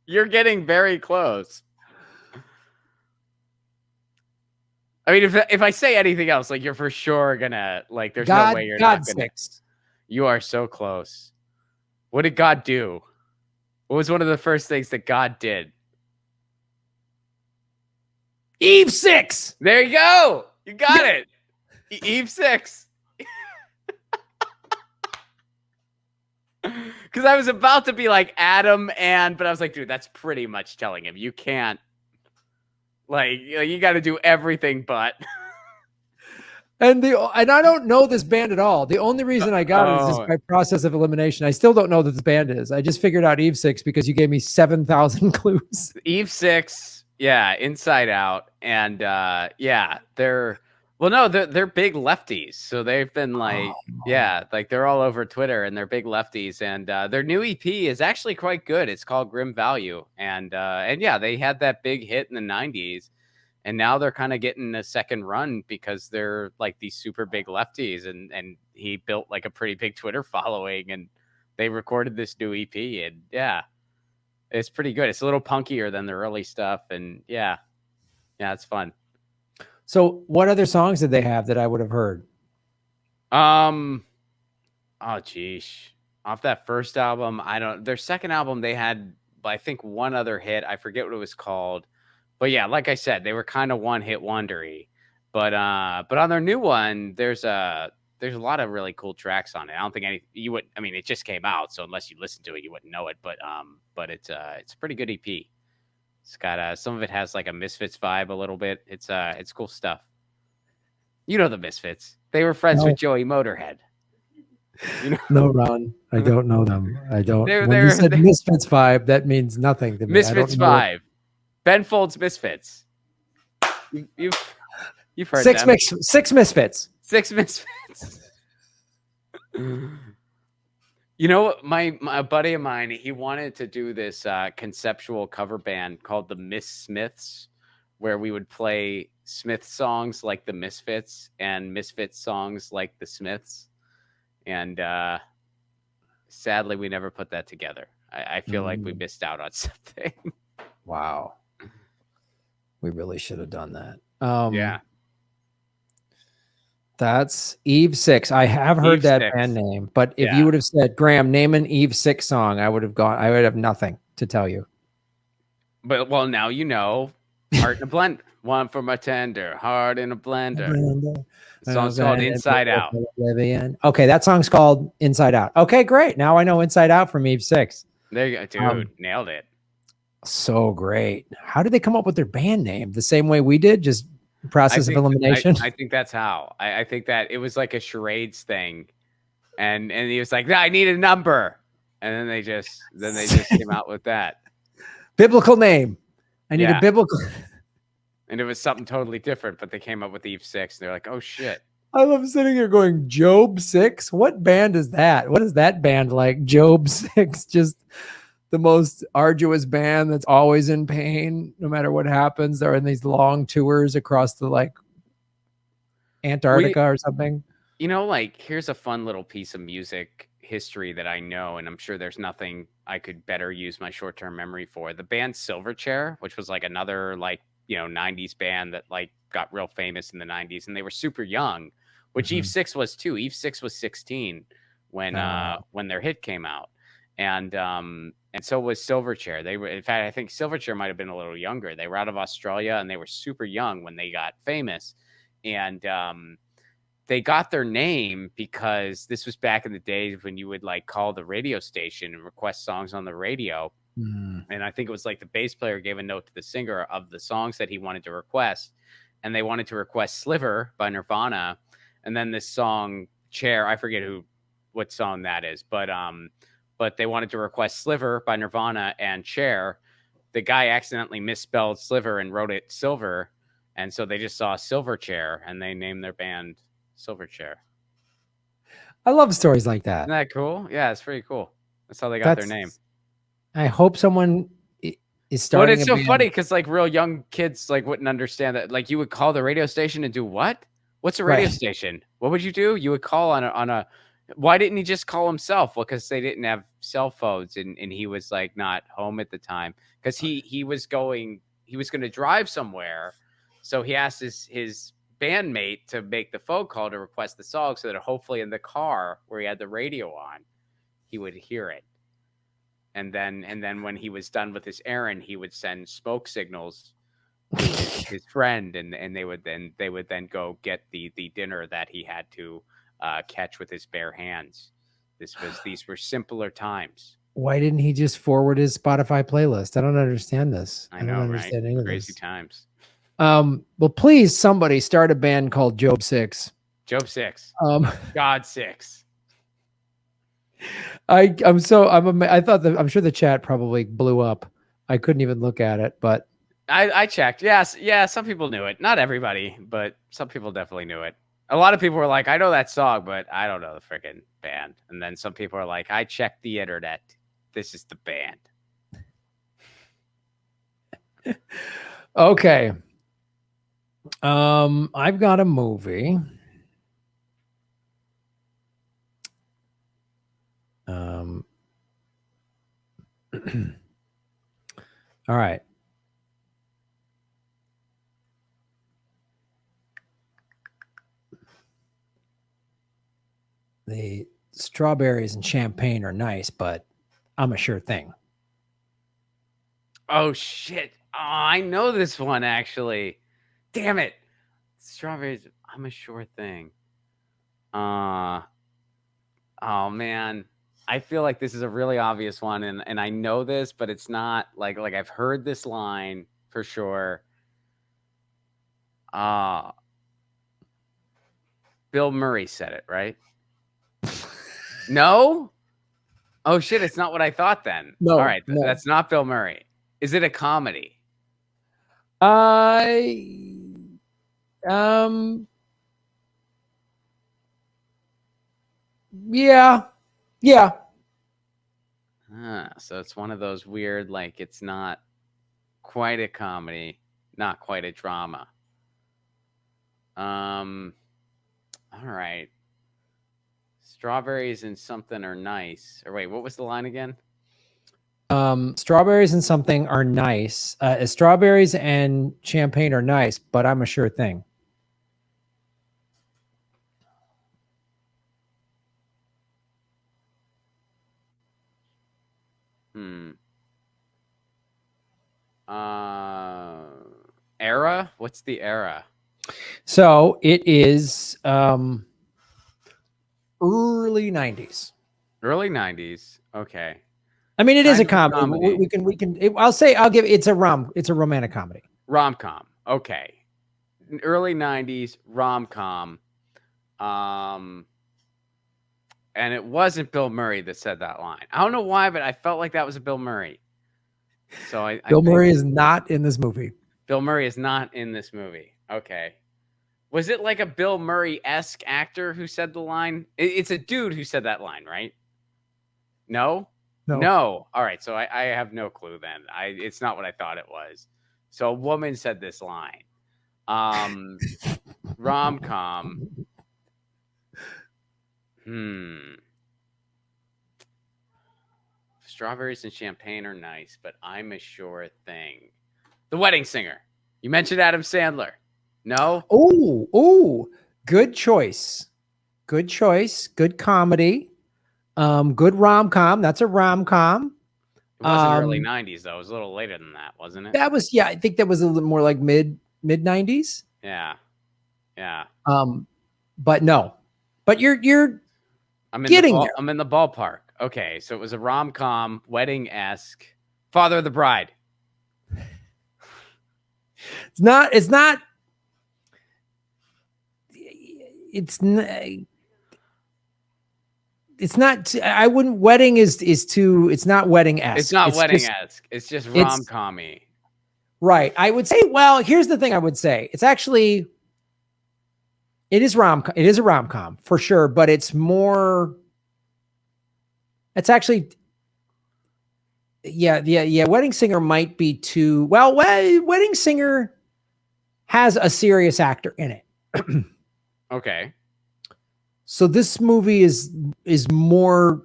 You're getting very close. I mean, if I say anything else, like you're for sure gonna like. There's no way you're not gonna. 6. You are so close. What did God do? What was one of the first things that God did? Eve 6. There you go. You got it. Eve 6. Because I was about to be like Adam but I was like, dude, that's pretty much telling him you can't. Like you got to do everything but. And I don't know this band at all. The only reason I got it is just by process of elimination. I still don't know that this band is. I just figured out Eve 6 because you gave me 7,000 clues. Eve 6, yeah, Inside Out, and they're big lefties. So they've been like, like they're all over Twitter and they're big lefties. And their new EP is actually quite good. It's called Grim Value, and yeah, they had that big hit in the 90s. And now they're kind of getting a second run because they're like these super big lefties, and he built like a pretty big Twitter following, and they recorded this new EP, and yeah, it's pretty good. It's a little punkier than the early stuff, and yeah, it's fun. So what other songs did they have that I would have heard? Oh geez, off that first album, their second album, they had, I think, one other hit. I forget what it was called. But yeah, like I said, they were kind of one-hit wondery. But on their new one, there's a lot of really cool tracks on it. I don't think it just came out, so unless you listen to it, you wouldn't know it. But it's a pretty good EP. It's got some of it has like a Misfits vibe a little bit. It's cool stuff. You know the Misfits. They were friends with Joey Motorhead. You know? No, Ron, I don't know them. I don't. When you said Misfits vibe, that means nothing to me. Misfits vibe. Ben Folds Misfits. You've heard six Misfits. 6 Misfits. You know, my buddy of mine, he wanted to do this conceptual cover band called the Smiths, where we would play Smith songs like the Misfits and Misfits songs like the Smiths. And sadly, we never put that together. I feel like we missed out on something. Wow. We really should have done that. Yeah. That's Eve 6. I have heard that band name, but if you would have said, Graham, name an Eve 6 song, I would have nothing to tell you. But now you know. Heart in a blender. One for my tender. Heart in a blender. The song's called Inside Out. Okay, that song's called Inside Out. Okay, great. Now I know Inside Out from Eve 6. There you go, dude. Nailed it. So great. How did they come up with their band name? The same way we did, just process of elimination? I think that's how. I think that it was like a charades thing. And he was like, I need a number. And then they just came out with that. Biblical name. I need a biblical. And it was something totally different, but they came up with Eve 6. And they're like, oh shit. I love sitting here going, Job 6? What band is that? What is that band like? Job 6? Just the most arduous band that's always in pain, no matter what happens. They're in these long tours across the like Antarctica or something. You know, like, here's a fun little piece of music history that I know, and I'm sure there's nothing I could better use my short-term memory for. The band Silverchair, which was like another like, 90s band that like got real famous in the 90s, and they were super young, which Eve 6 was too. Eve 6 was 16 when their hit came out. And so was Silverchair. They were, in fact, I think Silverchair might have been a little younger. They were out of Australia and they were super young when they got famous. And they got their name because this was back in the days when you would like call the radio station and request songs on the radio. And I think it was like the bass player gave a note to the singer of the songs that he wanted to request. And they wanted to request Sliver by Nirvana. And then this song Chair, I forget what song that is, but they wanted to request Sliver by Nirvana and Chair. The guy accidentally misspelled Sliver and wrote it Silver. And so they just saw Silverchair and they named their band Silverchair. I love stories like that. Isn't that cool? Yeah, it's pretty cool. That's how they got their name. I hope someone is starting. But it's so funny because like real young kids like wouldn't understand that. Like you would call the radio station and do what? What's a radio station? What would you do? You would call on a. Why didn't he just call himself? Well, because they didn't have cell phones and he was like not home at the time because he was going to drive somewhere. So he asked his bandmate to make the phone call to request the song so that hopefully in the car where he had the radio on, he would hear it. And then when he was done with his errand, he would send smoke signals to his friend and they would then go get the dinner that he had to catch with his bare hands. These were simpler times. Why didn't he just forward his Spotify playlist? I don't understand this. I know, right? Crazy times. Well, please, somebody start a band called Job 6. Job 6. Um, God 6. I thought that I'm sure the chat probably blew up. I couldn't even look at it, but I checked. Yes, yeah, some people knew it. Not everybody, but some people definitely knew it. A lot of people were like, I know that song, but I don't know the freaking band. And then some people are like, I checked the internet. This is the band. okay. I've got a movie. All right. The strawberries and champagne are nice, but I'm a sure thing. Oh, shit. Oh, I know this one, actually. Damn it. Strawberries, I'm a sure thing. Oh, man. I feel like this is a really obvious one, and I know this, but it's not like I've heard this line for sure. Bill Murray said it, right? No? Oh shit, it's not what I thought then. No, all right, no. That's not Bill Murray. Is it a comedy? Yeah. So it's one of those weird, like it's not quite a comedy, not quite a drama. All right. Strawberries and something are nice. Or wait, what was the line again? Strawberries and something are nice. Strawberries and champagne are nice, but I'm a sure thing. Era? What's the era? So it is early 90s. Early 90s. Okay. I mean, it is a Kind of a comedy. comedy. I'll give it's a romantic comedy. Rom-com. Okay. Early 90s rom-com. And it wasn't Bill Murray that said that line. I don't know why, but I felt like that was a Bill Murray. So Bill Murray is not in this movie. Bill Murray is not in this movie. Okay. Was it like a Bill Murray-esque actor who said the line? It's a dude who said that line, right? No? No. All right. So I have no clue then. It's not what I thought it was. So a woman said this line. Rom-com. Strawberries and champagne are nice, but I'm a sure thing. The Wedding Singer. You mentioned Adam Sandler. No? Oh, good choice. Good choice. Good comedy. Good rom-com. That's a rom-com. It wasn't early 90s, though. It was a little later than that, wasn't it? That was, I think that was a little more like mid 90s. Yeah. But no. But you're getting there. I'm in the ballpark. Okay, so it was a rom-com, wedding-esque. Father of the Bride. It's not. I wouldn't. Wedding is too. It's not wedding-esque. It's not wedding-esque. It's just rom-com-y. Right. I would say. Well, here's the thing. I would say it's actually. It is rom-com. It is a rom-com for sure, but it's more. It's actually. Yeah. Wedding Singer might be too. Well, Wedding Singer has a serious actor in it. Okay. So this movie is more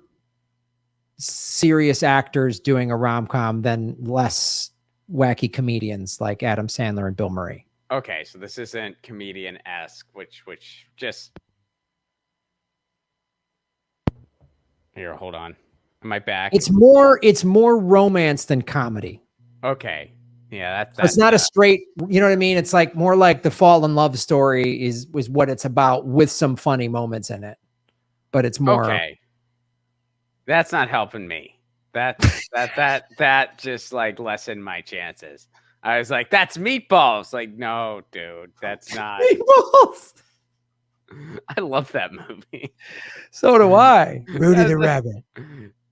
serious actors doing a rom-com than less wacky comedians like Adam Sandler and Bill Murray. Okay, so this isn't comedian-esque, which just here. Hold on, am I back? It's more romance than comedy. Okay, yeah, that's it's not a straight. You know what I mean? It's like more like the fall in love story was what it's about with some funny moments in it, but it's more. Okay, that's not helping me. That just like lessened my chances. I was like, that's Meatballs. Like, no, dude, that's not. Meatballs. I love that movie. So do I. Rudy the Rabbit.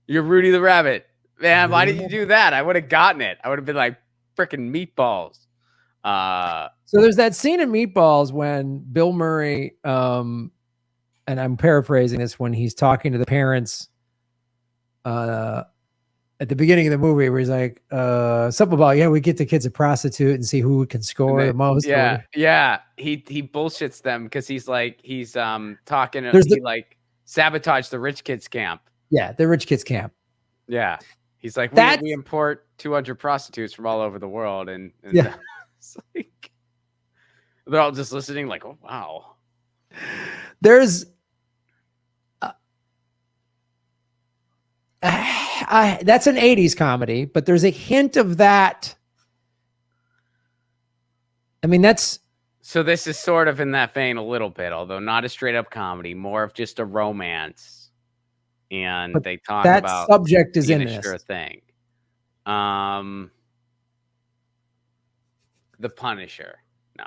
You're Rudy the Rabbit. Man, why did you do that? I would have gotten it. I would have been like freaking meatballs. So there's that scene in Meatballs when Bill Murray, and I'm paraphrasing this, when he's talking to the parents at the beginning of the movie, where he's like, something about, we get the kids a prostitute and see who can score the most. Yeah. He bullshits them because he's talking. There's he like sabotaged the rich kids camp. Yeah, the rich kids camp. Yeah. He's like, we import 200 prostitutes from all over the world. And it's like, they're all just listening like, oh, wow. There's that's an 80s comedy, but there's a hint of that. I mean, so this is sort of in that vein a little bit, although not a straight up comedy, more of just a romance. And they talk that about subject is in sure this thing. The Punisher. No.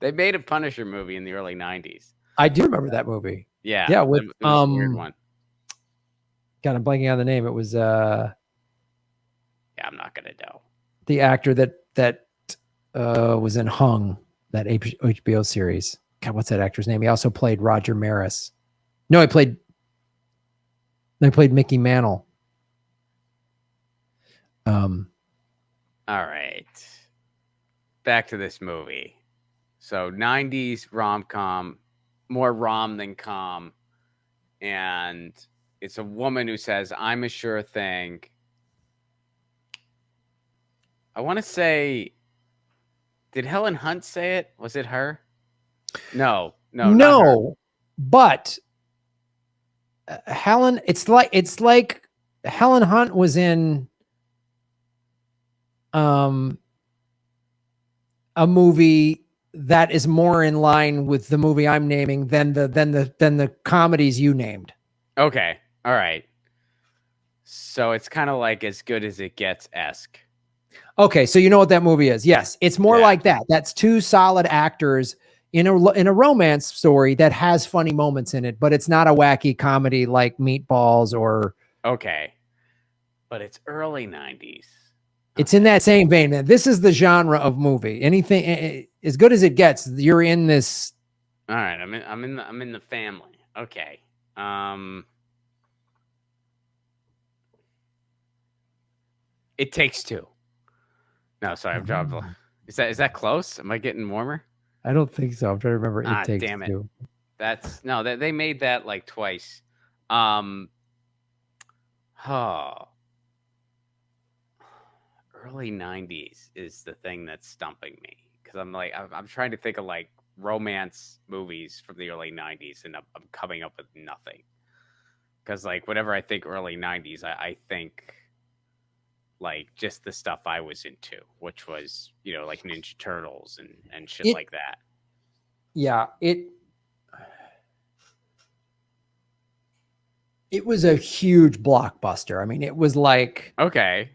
They made a Punisher movie in the early 90s. I do remember that movie. Yeah. Yeah, with it was a weird one. God, I'm blanking on the name. It was I'm not gonna know. The actor that was in Hung, that HBO series. God, what's that actor's name? He also played Roger Maris. No, he played Mickey Mantle. All right. Back to this movie. So 90s rom-com, more rom than com. And it's a woman who says, I'm a sure thing. I want to say, did Helen Hunt say it? Was it her? No, but Helen, it's like Helen Hunt was in a movie that is more in line with the movie I'm naming than the comedies you named. Okay. All right. So it's kind of like As Good as It Gets-esque. Okay, so you know what that movie is. Yes, it's more like that. That's two solid actors in a romance story that has funny moments in it, but it's not a wacky comedy like Meatballs or. Okay, but it's early 90s. It's in that same vein, man. This is the genre of movie. Anything As Good as It Gets, you're in this. All right, I'm in the family. Okay. It Takes Two. No, sorry, I'm dropping. Is that close? Am I getting warmer? I don't think so. I'm trying to remember. It Takes damn it. Two. That's no, they made that like twice. Early 90s is the thing that's stumping me because I'm trying to think of like romance movies from the early 90s and I'm coming up with nothing. Because like whenever I think early 90s, I think like just the stuff I was into, which was, like Ninja Turtles and shit like that. Yeah, it was a huge blockbuster. I mean, it was like, okay,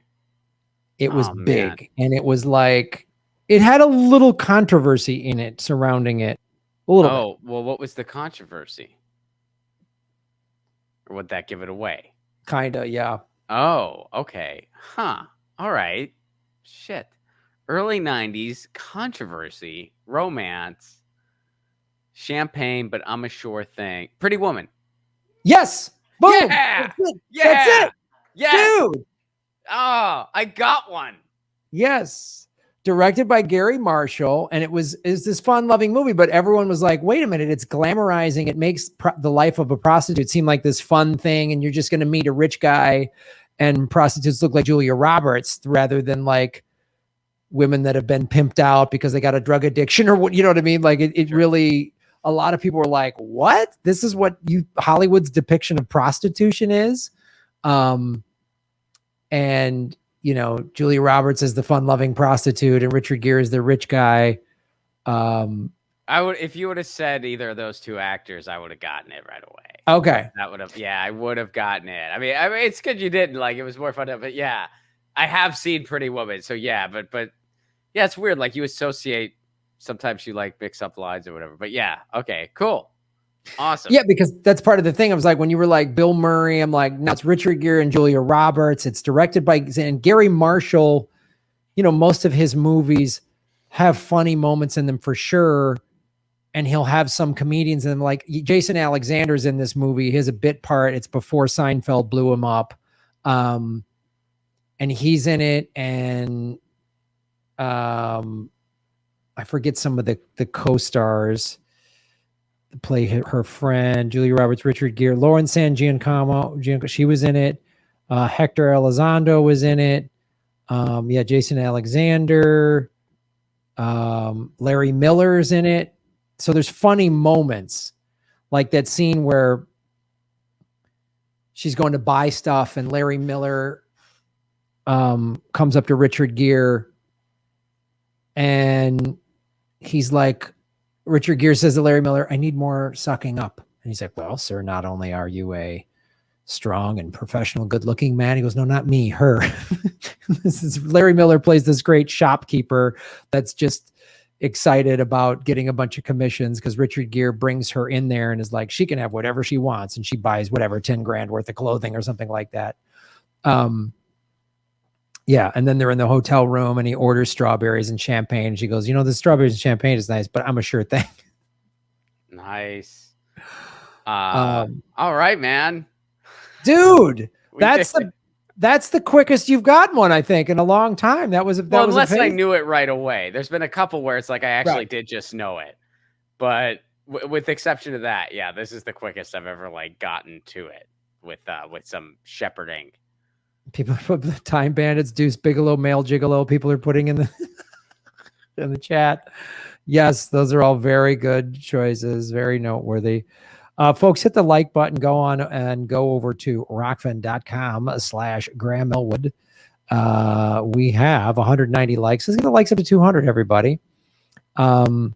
it was big, man. And it was like, it had a little controversy in it surrounding it. A little bit. Well, what was the controversy? Or would that give it away? Kinda, yeah. Oh, okay. Huh. All right. Shit. Early 90s, controversy, romance, champagne, but I'm a sure thing. Pretty Woman. Yes. Boom. Yeah. That's it. Yeah. That's it. Yes. Dude. Oh, I got one. Yes. Directed by Gary Marshall. And it's this fun-loving movie, but everyone was like, wait a minute, it's glamorizing. It makes the life of a prostitute seem like this fun thing, and you're just going to meet a rich guy, and prostitutes look like Julia Roberts rather than like women that have been pimped out because they got a drug addiction or what, you know what I mean? Like it really, a lot of people were like, what? This is what Hollywood's depiction of prostitution is. And Julia Roberts is the fun-loving prostitute and Richard Gere is the rich guy. If you would have said either of those two actors, I would have gotten it right away. Okay. I would have gotten it. I mean, it's good you didn't. Like, it was more fun but I have seen Pretty Woman. So yeah, but yeah, it's weird. Like you associate sometimes you like mix up lines or whatever. But yeah, okay, cool, awesome. Yeah, because that's part of the thing. I was like, when you were like Bill Murray, I'm like, no, it's Richard Gere and Julia Roberts. It's directed by and Gary Marshall. You know, most of his movies have funny moments in them for sure. And he'll have some comedians in them. Like Jason Alexander's in this movie. He has a bit part. It's before Seinfeld blew him up. And he's in it. And I forget some of the co-stars play her friend, Julia Roberts, Richard Gere, Lauren San Giancamo. She was in it. Hector Elizondo was in it. Jason Alexander. Larry Miller's in it. So there's funny moments, like that scene where she's going to buy stuff and Larry Miller comes up to Richard Gere and he's like, Richard Gere says to Larry Miller, I need more sucking up. And he's like, well, sir, not only are you a strong and professional, good-looking man. He goes, no, not me, her. This is Larry Miller plays this great shopkeeper that's just excited about getting a bunch of commissions because Richard Gere brings her in there and is like, she can have whatever she wants. And she buys whatever, 10 grand worth of clothing or something like that. And then they're in the hotel room and he orders strawberries and champagne. And she goes, you know, the strawberries and champagne is nice, but I'm a sure thing. Nice. All right, man. Dude, that's the quickest you've gotten one, I think, in a long time. Unless I knew it right away. There's been a couple where it's like I actually did just know it, but with exception of that, yeah, this is the quickest I've ever like gotten to it with some shepherding. People put the Time Bandits, Deuce Bigelow, Male Gigolo. People are putting in the chat. Yes, those are all very good choices, very noteworthy. Folks, hit the like button, go on and go over to rockfin.com/Graham Elwood. We have 190 likes. Let's get the likes up to 200, everybody. And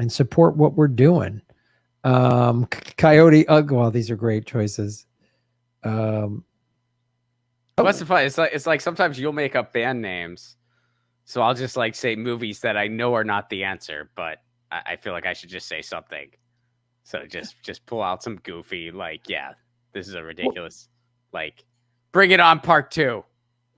support what we're doing. Coyote, well, these are great choices. What's the fun? It's like sometimes you'll make up band names. So I'll just like say movies that I know are not the answer, but I feel like I should just say something. So just pull out some goofy, like, yeah, this is a ridiculous, like, bring it on part 2.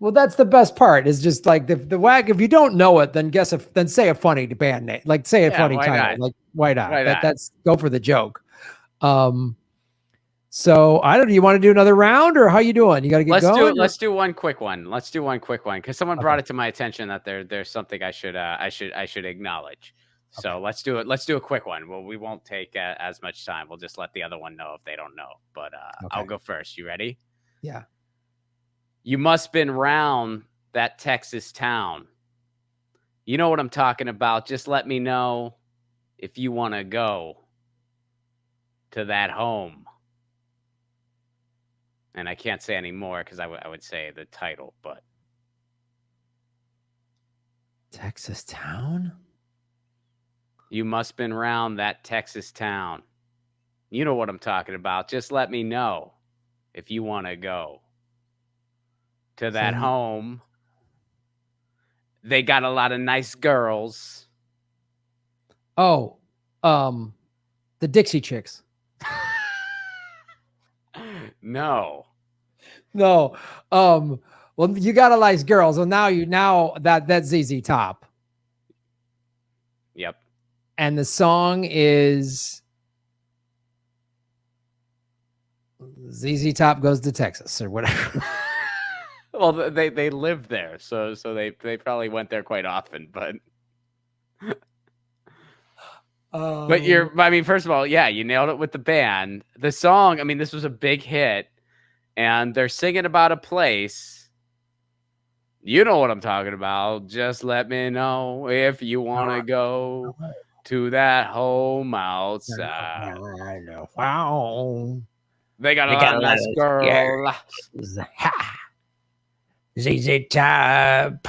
Well, that's the best part is just like the whack. If you don't know it, then then say a funny band name, like say a funny title, not? like why not? That's go for the joke. So I don't know. You want to do another round or how you doing? You got to get going. Let's do one quick one. Because someone brought it to my attention that there's something I should acknowledge. So let's do it. Let's do a quick one. Well, we won't take as much time. We'll just let the other one know if they don't know. But I'll go first. You ready? Yeah. You must been round that Texas town. You know what I'm talking about. Just let me know if you want to go to that home. And I can't say any more because I would say the title, but Texas town. You must been round that Texas town. You know what I'm talking about. Just let me know if you want to go to that home. They got a lot of nice girls. Oh, the Dixie Chicks. No. Well, you got a nice girls. So now that's ZZ Top. Yep. And the song is ZZ Top Goes to Texas or whatever. Well, they live there, so they probably went there quite often, but first of all, yeah, you nailed it with the band. The song, I mean, this was a big hit, and they're singing about a place. You know what I'm talking about. Just let me know if you want to go to that home outside. Wow. They got a lot of nice girls. ZZ Top.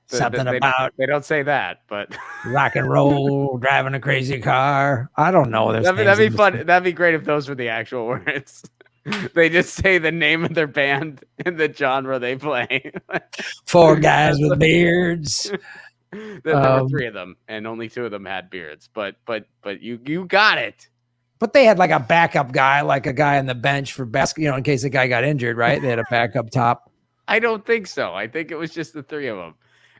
Something about they don't say that, but rock and roll, driving a crazy car. I don't know. That'd be fun. That'd be great if those were the actual words. They just say the name of their band and the genre they play. 4 guys with beards There were 3 of them, and only 2 of them had beards. But you got it. But they had like a backup guy, like a guy on the bench for basketball, in case the guy got injured, right? They had a backup top. I don't think so. I think it was just the 3 of them.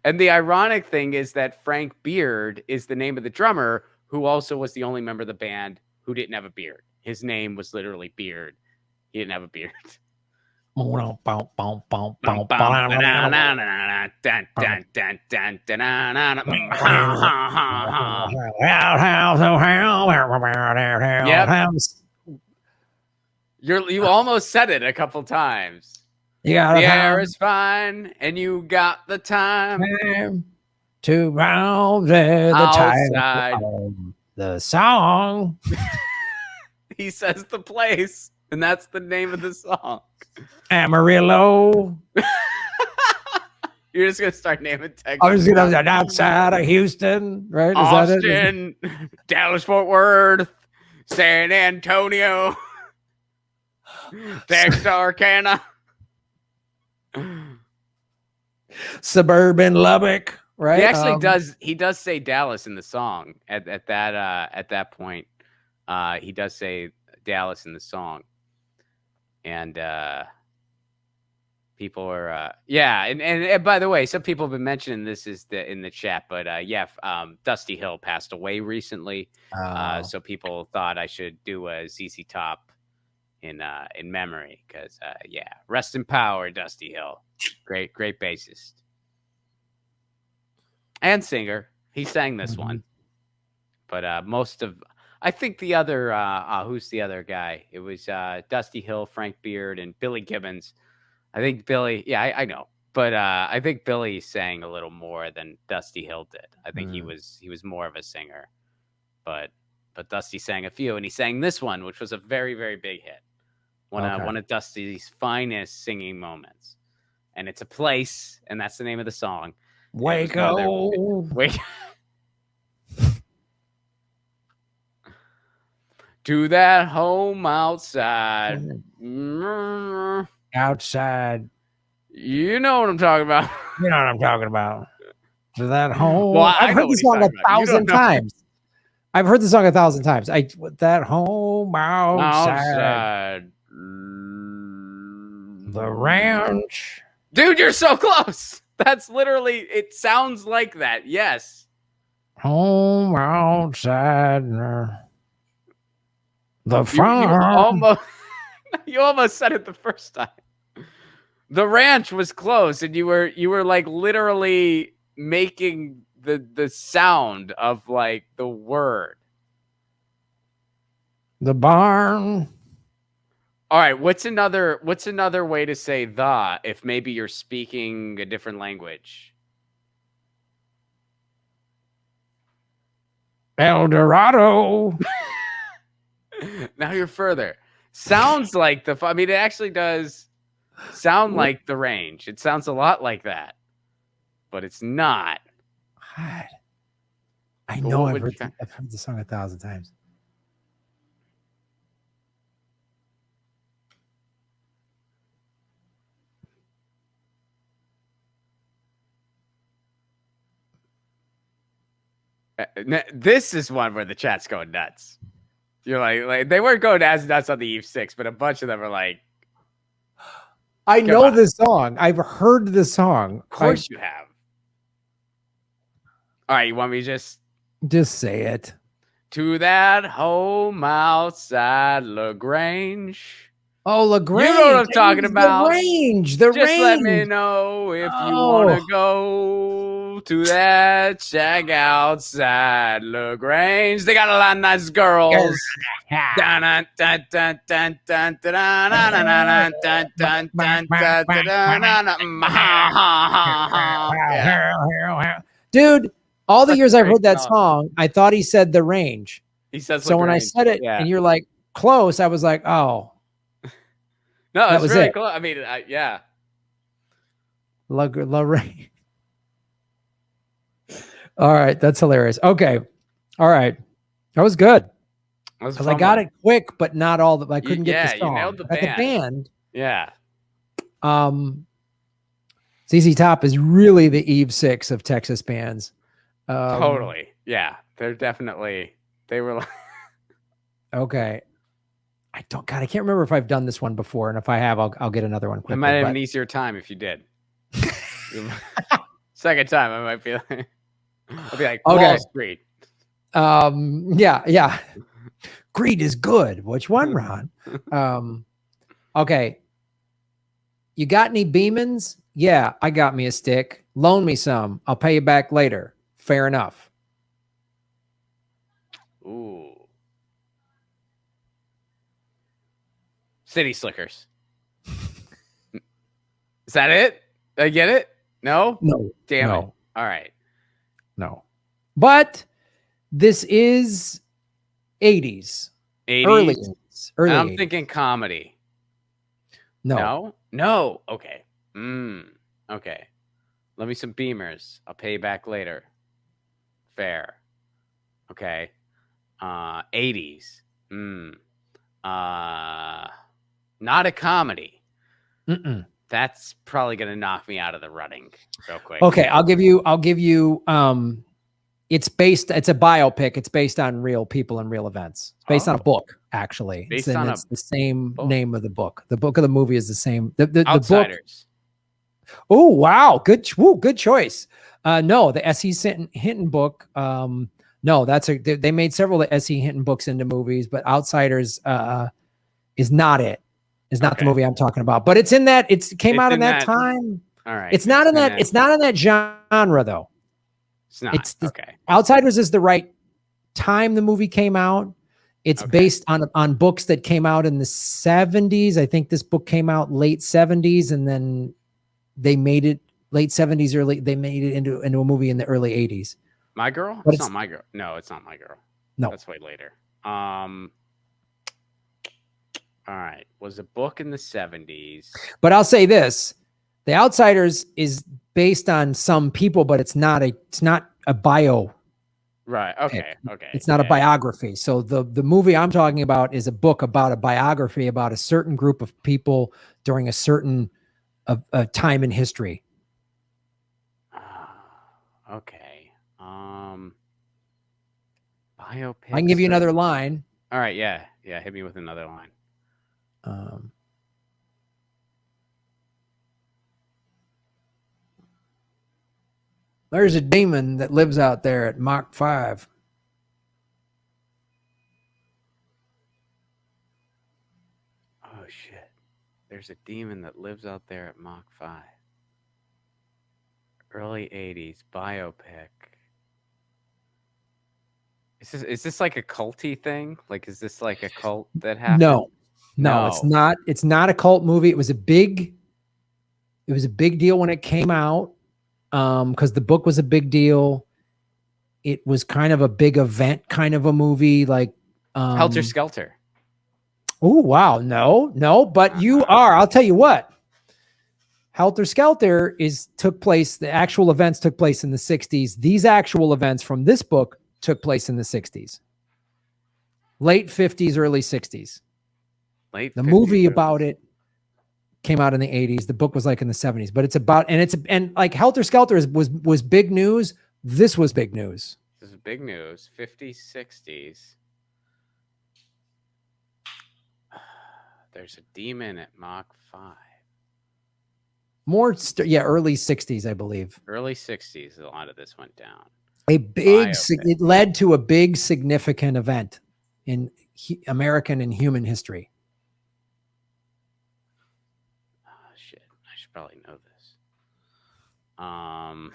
And the ironic thing is that Frank Beard is the name of the drummer, who also was the only member of the band who didn't have a beard. His name was literally Beard. He didn't have a beard. Yep. You almost said it a couple times. You got the air is fine, and you got the time to round the time. The song. He says the place, and that's the name of the song. Amarillo. You're just gonna start naming Texas. I was gonna outside of Houston, right? Austin, Dallas, Fort Worth, San Antonio, Texarkana, suburban Lubbock, right? He actually does. He does say Dallas in the song at that point. He does say Dallas in the song, and people are and by the way, some people have been mentioning this in the chat, but Dusty Hill passed away recently, so people thought I should do a ZZ Top in memory, because rest in power, Dusty Hill. Great bassist and singer. He sang this one, but I think the other who's the other guy? It was Dusty Hill, Frank Beard, and Billy Gibbons. I think Billy, I know, but I think Billy sang a little more than Dusty Hill did. I think he was more of a singer, but Dusty sang a few, and he sang this one, which was a very, very big hit. One of Dusty's finest singing moments, and it's a place, and that's the name of the song. Waco. To that home outside. Outside. You know what I'm talking about. You know what I'm talking about. To that home. Well, I've heard the song 1,000 times. I've heard the song 1,000 times. That home outside. The ranch. Dude, you're so close. That's literally, it sounds like that. Yes. Home outside. The farm. You almost said it the first time. The ranch was close, and you were like literally making the sound of like the word. The barn. All right, what's another way to say the if maybe you're speaking a different language? El Dorado. Now you're further. Sounds like it actually does sound like the range. It sounds a lot like that, but it's not. God. I know I've heard the song 1,000 times. This is one where the chat's going nuts. You're like they weren't going as nuts on the Eve 6, but a bunch of them are like, I know this song. I've heard this song. Of course you have. All right, you want me to just say it? To that home outside LaGrange. Oh, LaGrange. You know what I'm talking about. The range. Just let me know if you want to go to that shack outside LaGrange. They got a lot of nice girls. Dude, all the years I've heard that song, I thought he said the range. He says so. When I said it, and you're like close, I was like, oh. No, that was really close. I mean, yeah. La Range. All right, that's hilarious. Okay, all right, that was good. Because I got it quick, but not all. I couldn't get the song. You nailed the band. The band. Yeah. ZZ Top is really the Eve 6 of Texas bands. Totally. Yeah. They're definitely, they were like, Okay. I can't remember if I've done this one before. And if I have, I'll get another one I quickly. might have but- an easier time if you did. Second time, I might be like, I'll be like, Okay. Wall Street. Yeah. Greed is good. Which one, Ron? Okay. You got any Beemans? Yeah, I got me a stick. Loan me some. I'll pay you back later. Fair enough. Ooh. City Slickers. Is that it? Did I get it? No? No. Damn it. No. All right. No. But this is 80s. 80s. Early 80s. Early I'm 80s. thinking comedy. No. No? Okay. Okay. Let me some Beamers. I'll pay you back later. Fair. Okay. 80s. Not a comedy. Mm-mm. That's probably gonna knock me out of the running real quick. Okay, I'll give you it's a biopic. It's based on real people and real events. It's based on a book, actually. Based it's on it's the same book. name of the book. The book of the movie is the same. The book. Outsiders. Oh, wow. Good choice. No, the S.E. Hinton book. No, they made several of the S.E. Hinton books into movies, but Outsiders is not it. Is not the movie I'm talking about. But it's in that. It came out in that time. All right. It's not in that. It's not in that genre though. It's not. Okay. Outsiders is the right time the movie came out. It's based on books that came out in the 70s. I think this book came out late 70s, and then they made it late 70s, they made it into a movie in the early 80s. My Girl? But It's not My Girl. No, it's not My Girl. No. That's way later. All right. Was a book in the 70s. But I'll say this. The Outsiders is based on some people, but it's not a bio. Right. Okay. Okay. It's not a biography. So the movie I'm talking about is a book about a biography about a certain group of people during a certain time in history. Okay. Biopic. I can give you another line. All right. Yeah. Yeah. Hit me with another line. There's a demon that lives out there at Mach 5. Oh, shit. There's a demon that lives out there at Mach 5. Early 80s biopic. Is this like a culty thing? Like, is this like a cult that happened? No, it's not. It's not a cult movie. It was a big deal when it came out. Because the book was a big deal. It was kind of a big event, kind of a movie, like Helter Skelter. Oh, wow. No, but you are. I'll tell you what. Helter Skelter took place. The actual events took place in the 60s. These actual events from this book took place in the 60s. Late 50s, early 60s. The movie about it came out in the 80s. The book was like in the 70s, but it's about, and like Helter Skelter was big news. This was big news. This is big news. 50s, 60s. There's a demon at Mach 5. Early 60s, I believe. Early 60s, a lot of this went down. It led to a big significant event in American and human history. Oh, shit. I should probably know this. All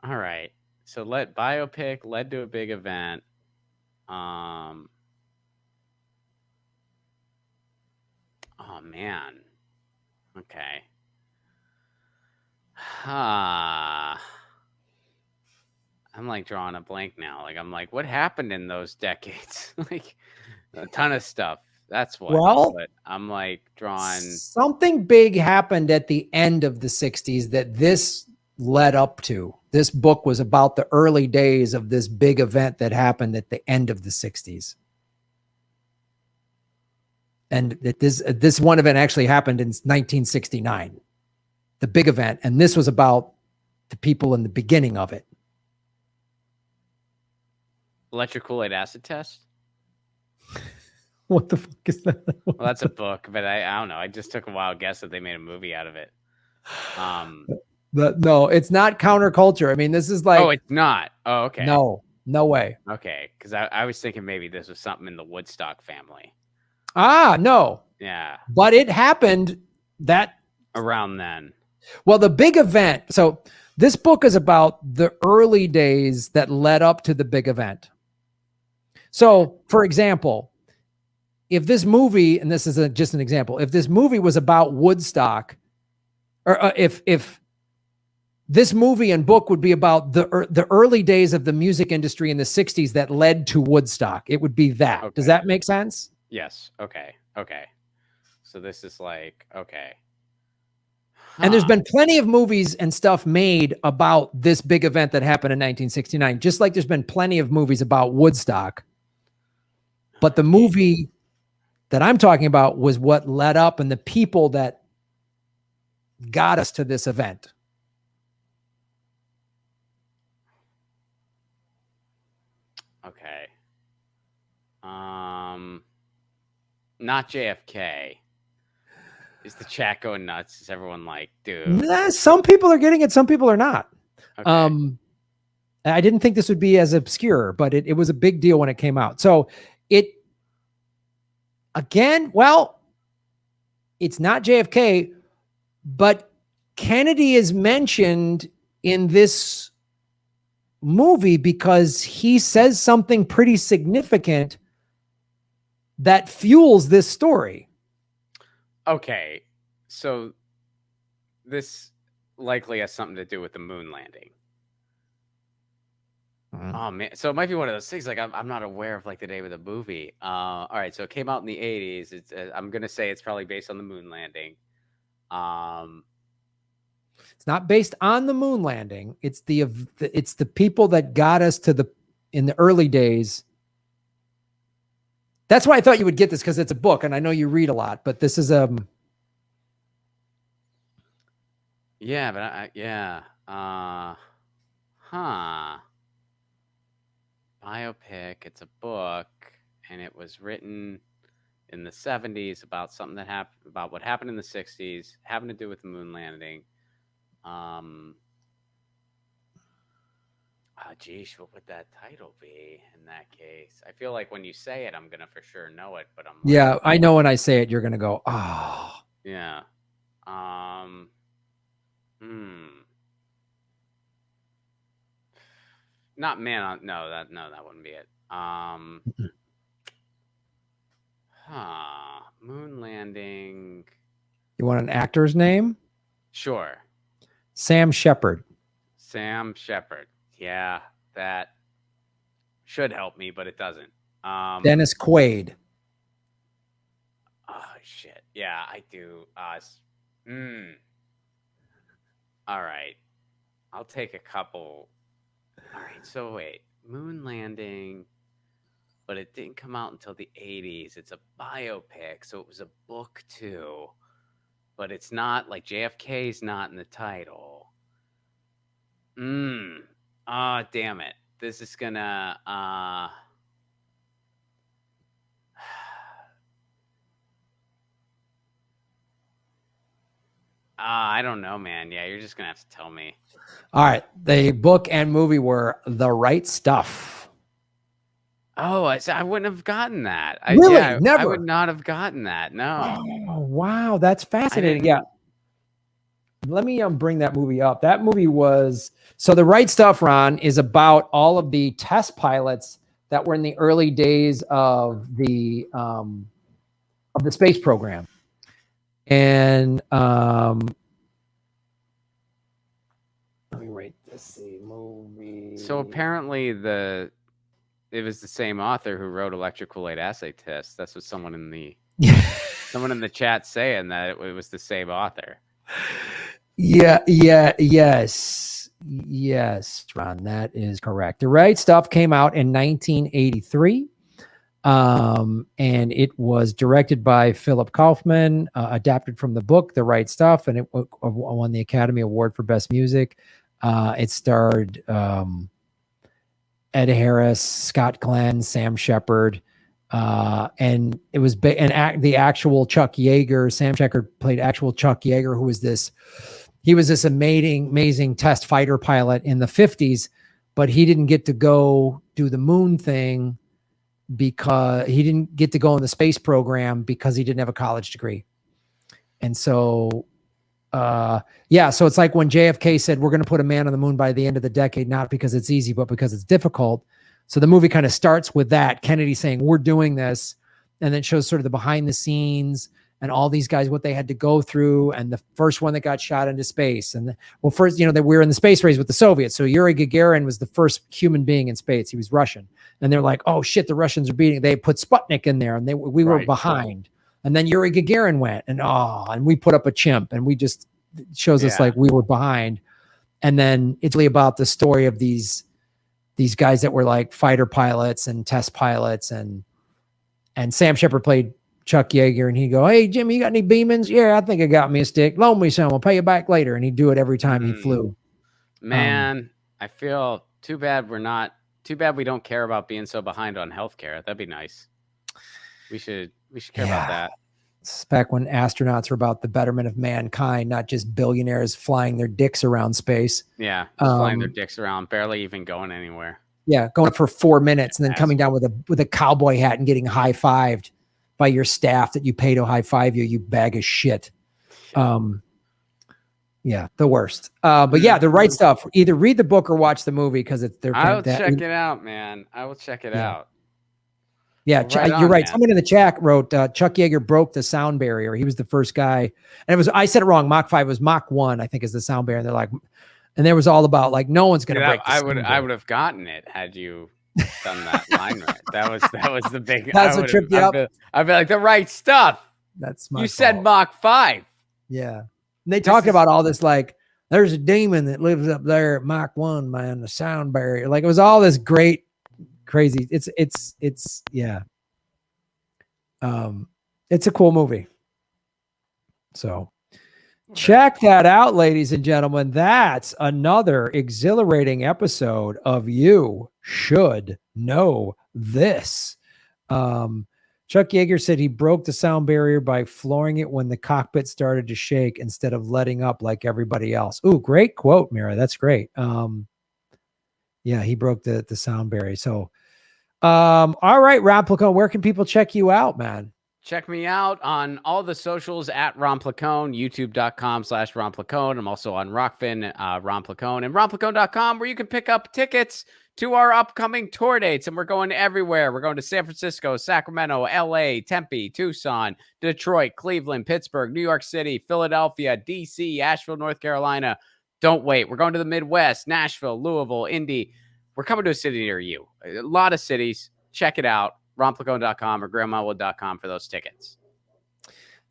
right. So biopic led to a big event. Oh man. Okay. I'm like drawing a blank now. Like I'm like, what happened in those decades? Like a ton of stuff. That's what. Well, but I'm like drawing. Something big happened at the end of the 60s that this led up to. This book was about the early days of this big event that happened at the end of the 60s. And that this one event actually happened in 1969, the big event. And this was about the people in the beginning of it. Electric Kool-Aid acid test. What the fuck is that? Well, that's a book, but I don't know. I just took a wild guess that they made a movie out of it. No, it's not counterculture. I mean, this is like, oh, it's not. Oh, okay. no way. Okay, because I was thinking maybe this was something in the Woodstock family. Ah, no. Yeah. But it happened that around then. Well, the big event. So this book is about the early days that led up to the big event. So, for example, if this movie, and this is just an example, if this movie was about Woodstock, or if this movie and book would be about the early days of the music industry in the 60s that led to Woodstock, it would be that. Okay. Does that make sense? Yes. Okay. So this is like, okay. And there's been plenty of movies and stuff made about this big event that happened in 1969, just like there's been plenty of movies about Woodstock. But the movie that I'm talking about was what led up and the people that got us to this event. Okay. Not JFK. Is the chat going nuts? Is everyone like, dude? Nah, some people are getting it, some people are not. Okay. I didn't think this would be as obscure, but it was a big deal when it came out. So well, it's not JFK, but Kennedy is mentioned in this movie because he says something pretty significant that fuels this story. Okay, so this likely has something to do with the moon landing. Oh man, so it might be one of those things. Like I'm not aware of like the name of the movie. All right, so it came out in the 80s. It's I'm gonna say it's probably based on the moon landing. It's not based on the moon landing. It's the people that got us to in the early days. That's why I thought you would get this, because it's a book, and I know you read a lot. But this is yeah, but Biopic. It's a book, and it was written in the 70s about something that happened, about what happened in the 60s, having to do with the moon landing. Geez, what would that title be in that case? I feel like when you say it, I'm gonna for sure know it, but I'm like, yeah, I know when I say it, you're gonna go, oh, yeah. Not man. No, that wouldn't be it. Moon landing. You want an actor's name? Sure. Sam Shepard. Sam Shepard. Yeah, that should help me, but it doesn't. Dennis Quaid. Oh shit. Yeah, I do. All right. I'll take a couple. All right. So wait, moon landing, but it didn't come out until the 80s. It's a biopic, so it was a book too. But it's not like JFK's not in the title. Damn it. This is gonna I don't know, man. Yeah, you're just gonna have to tell me. All right. The book and movie were The Right Stuff. Oh, I wouldn't have gotten that. Really? Yeah, Never? I would not have gotten that. No. Oh, wow. That's fascinating. Yeah. Let me bring that movie up. That movie was, so The Right Stuff, Ron, is about all of the test pilots that were in the early days of the space program. And let me write this movie. So apparently it was the same author who wrote Electric Kool-Aid Assay Test. That's what someone in the chat saying, that it was the same author. Yes, Ron, that is correct. The Right Stuff came out in 1983. And it was directed by Philip Kaufman, adapted from the book, The Right Stuff, and it won the Academy Award for Best Music. It starred Ed Harris, Scott Glenn, Sam Shepard. And it was the actual Chuck Yeager. Sam Shepard played actual Chuck Yeager, who was this amazing test fighter pilot in the 50s, but he didn't get to go do the moon thing because he didn't get to go in the space program because he didn't have a college degree. And so, so it's like when JFK said, we're going to put a man on the moon by the end of the decade, not because it's easy, but because it's difficult. So the movie kind of starts with that. Kennedy saying, we're doing this. And then it shows sort of the behind the scenes and all these guys, what they had to go through. And the first one that got shot into space. And first, that we were in the space race with the Soviets. So Yuri Gagarin was the first human being in space. He was Russian. And they're like, oh shit, the Russians are beating. They put Sputnik in there and we were behind. And then Yuri Gagarin went and we put up a chimp and we just shows us like we were behind. And then it's really about the story of these guys that were like fighter pilots and test pilots, and Sam Shepard played Chuck Yeager, and he'd go, hey Jimmy, you got any Beemans? Yeah, I think I got me a stick. Loan me some, I'll pay you back later. And he'd do it every time he flew. Man, I feel too bad we don't care about being so behind on healthcare. That'd be nice. We should care about that. It's back when astronauts were about the betterment of mankind, not just billionaires flying their dicks around space. Yeah, flying their dicks around, barely even going anywhere. Yeah, going up for 4 minutes and then coming down with a cowboy hat and getting high-fived by your staff that you pay to high-five you bag of shit. Yeah, the worst. But yeah, the right stuff. Either read the book or watch the movie because I'll check it out, man. I will check it out. Yeah, you're right. Someone in the chat wrote Chuck Yeager broke the sound barrier. He was the first guy. And I said it wrong. Mach 5 was Mach 1, I think, is the sound barrier. And they're like, and there was all about like, no one's going to break the sound barrier. I would have gotten it had you done that line right. That was the big. That's what tripped you up. I'd be like, the right stuff. That's my You fault. said Mach 5. Yeah. And they talked about all this, like, there's a demon that lives up there at Mach 1, man, the sound barrier. Like, it was all this great, crazy. It's yeah. It's a cool movie. So check that out, ladies and gentlemen. That's another exhilarating episode of You Should Know This. Chuck Yeager said he broke the sound barrier by flooring it when the cockpit started to shake instead of letting up like everybody else. Ooh, great quote, Mira. That's great. Yeah, he broke the sound barrier. So, all right, Ron Placone, where can people check you out, man? Check me out on all the socials at Ron Placone, youtube.com/Ron Placone. I'm also on Rockfin, Ron Placone, and ronplacone.com, where you can pick up tickets to our upcoming tour dates. And we're going everywhere. We're going to San Francisco, Sacramento, LA, Tempe, Tucson, Detroit, Cleveland, Pittsburgh, New York City, Philadelphia, DC, Asheville, North Carolina. Don't wait. We're going to the Midwest, Nashville, Louisville, Indy. We're coming to a city near you. A lot of cities. Check it out. ronplacone.com or grandmawood.com for those tickets.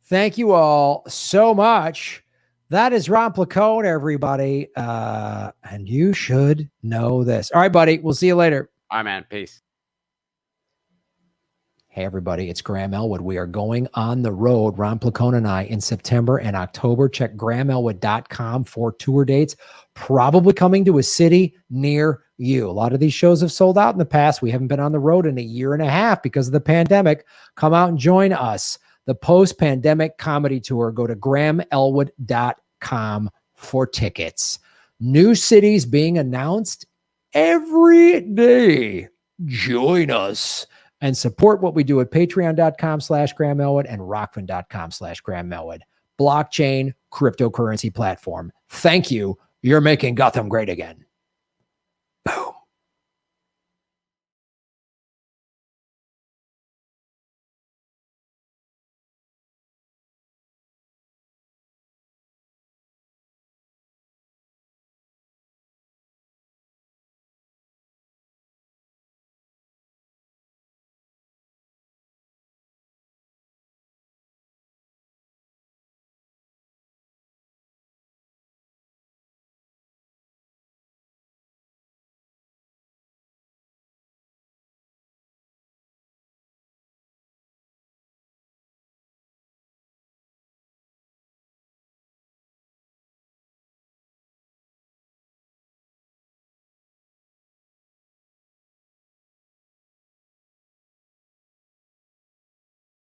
Thank you all so much. That is Ron Placone, everybody. And you should know this. All right, buddy. We'll see you later. All right, man. Peace. Hey, everybody. It's Graham Elwood. We are going on the road, Ron Placone and I, in September and October. Check grahamelwood.com for tour dates. Probably coming to a city near you. A lot of these shows have sold out in the past. We haven't been on the road in a year and a half because of the pandemic. Come out and join us. The post-pandemic comedy tour. Go to grahamelwood.com for tickets. New cities being announced every day. Join us and support what we do at patreon.com/Graham Elwood and rockfin.com/Graham Elwood. Blockchain cryptocurrency platform. Thank you. You're making Gotham great again. Boom.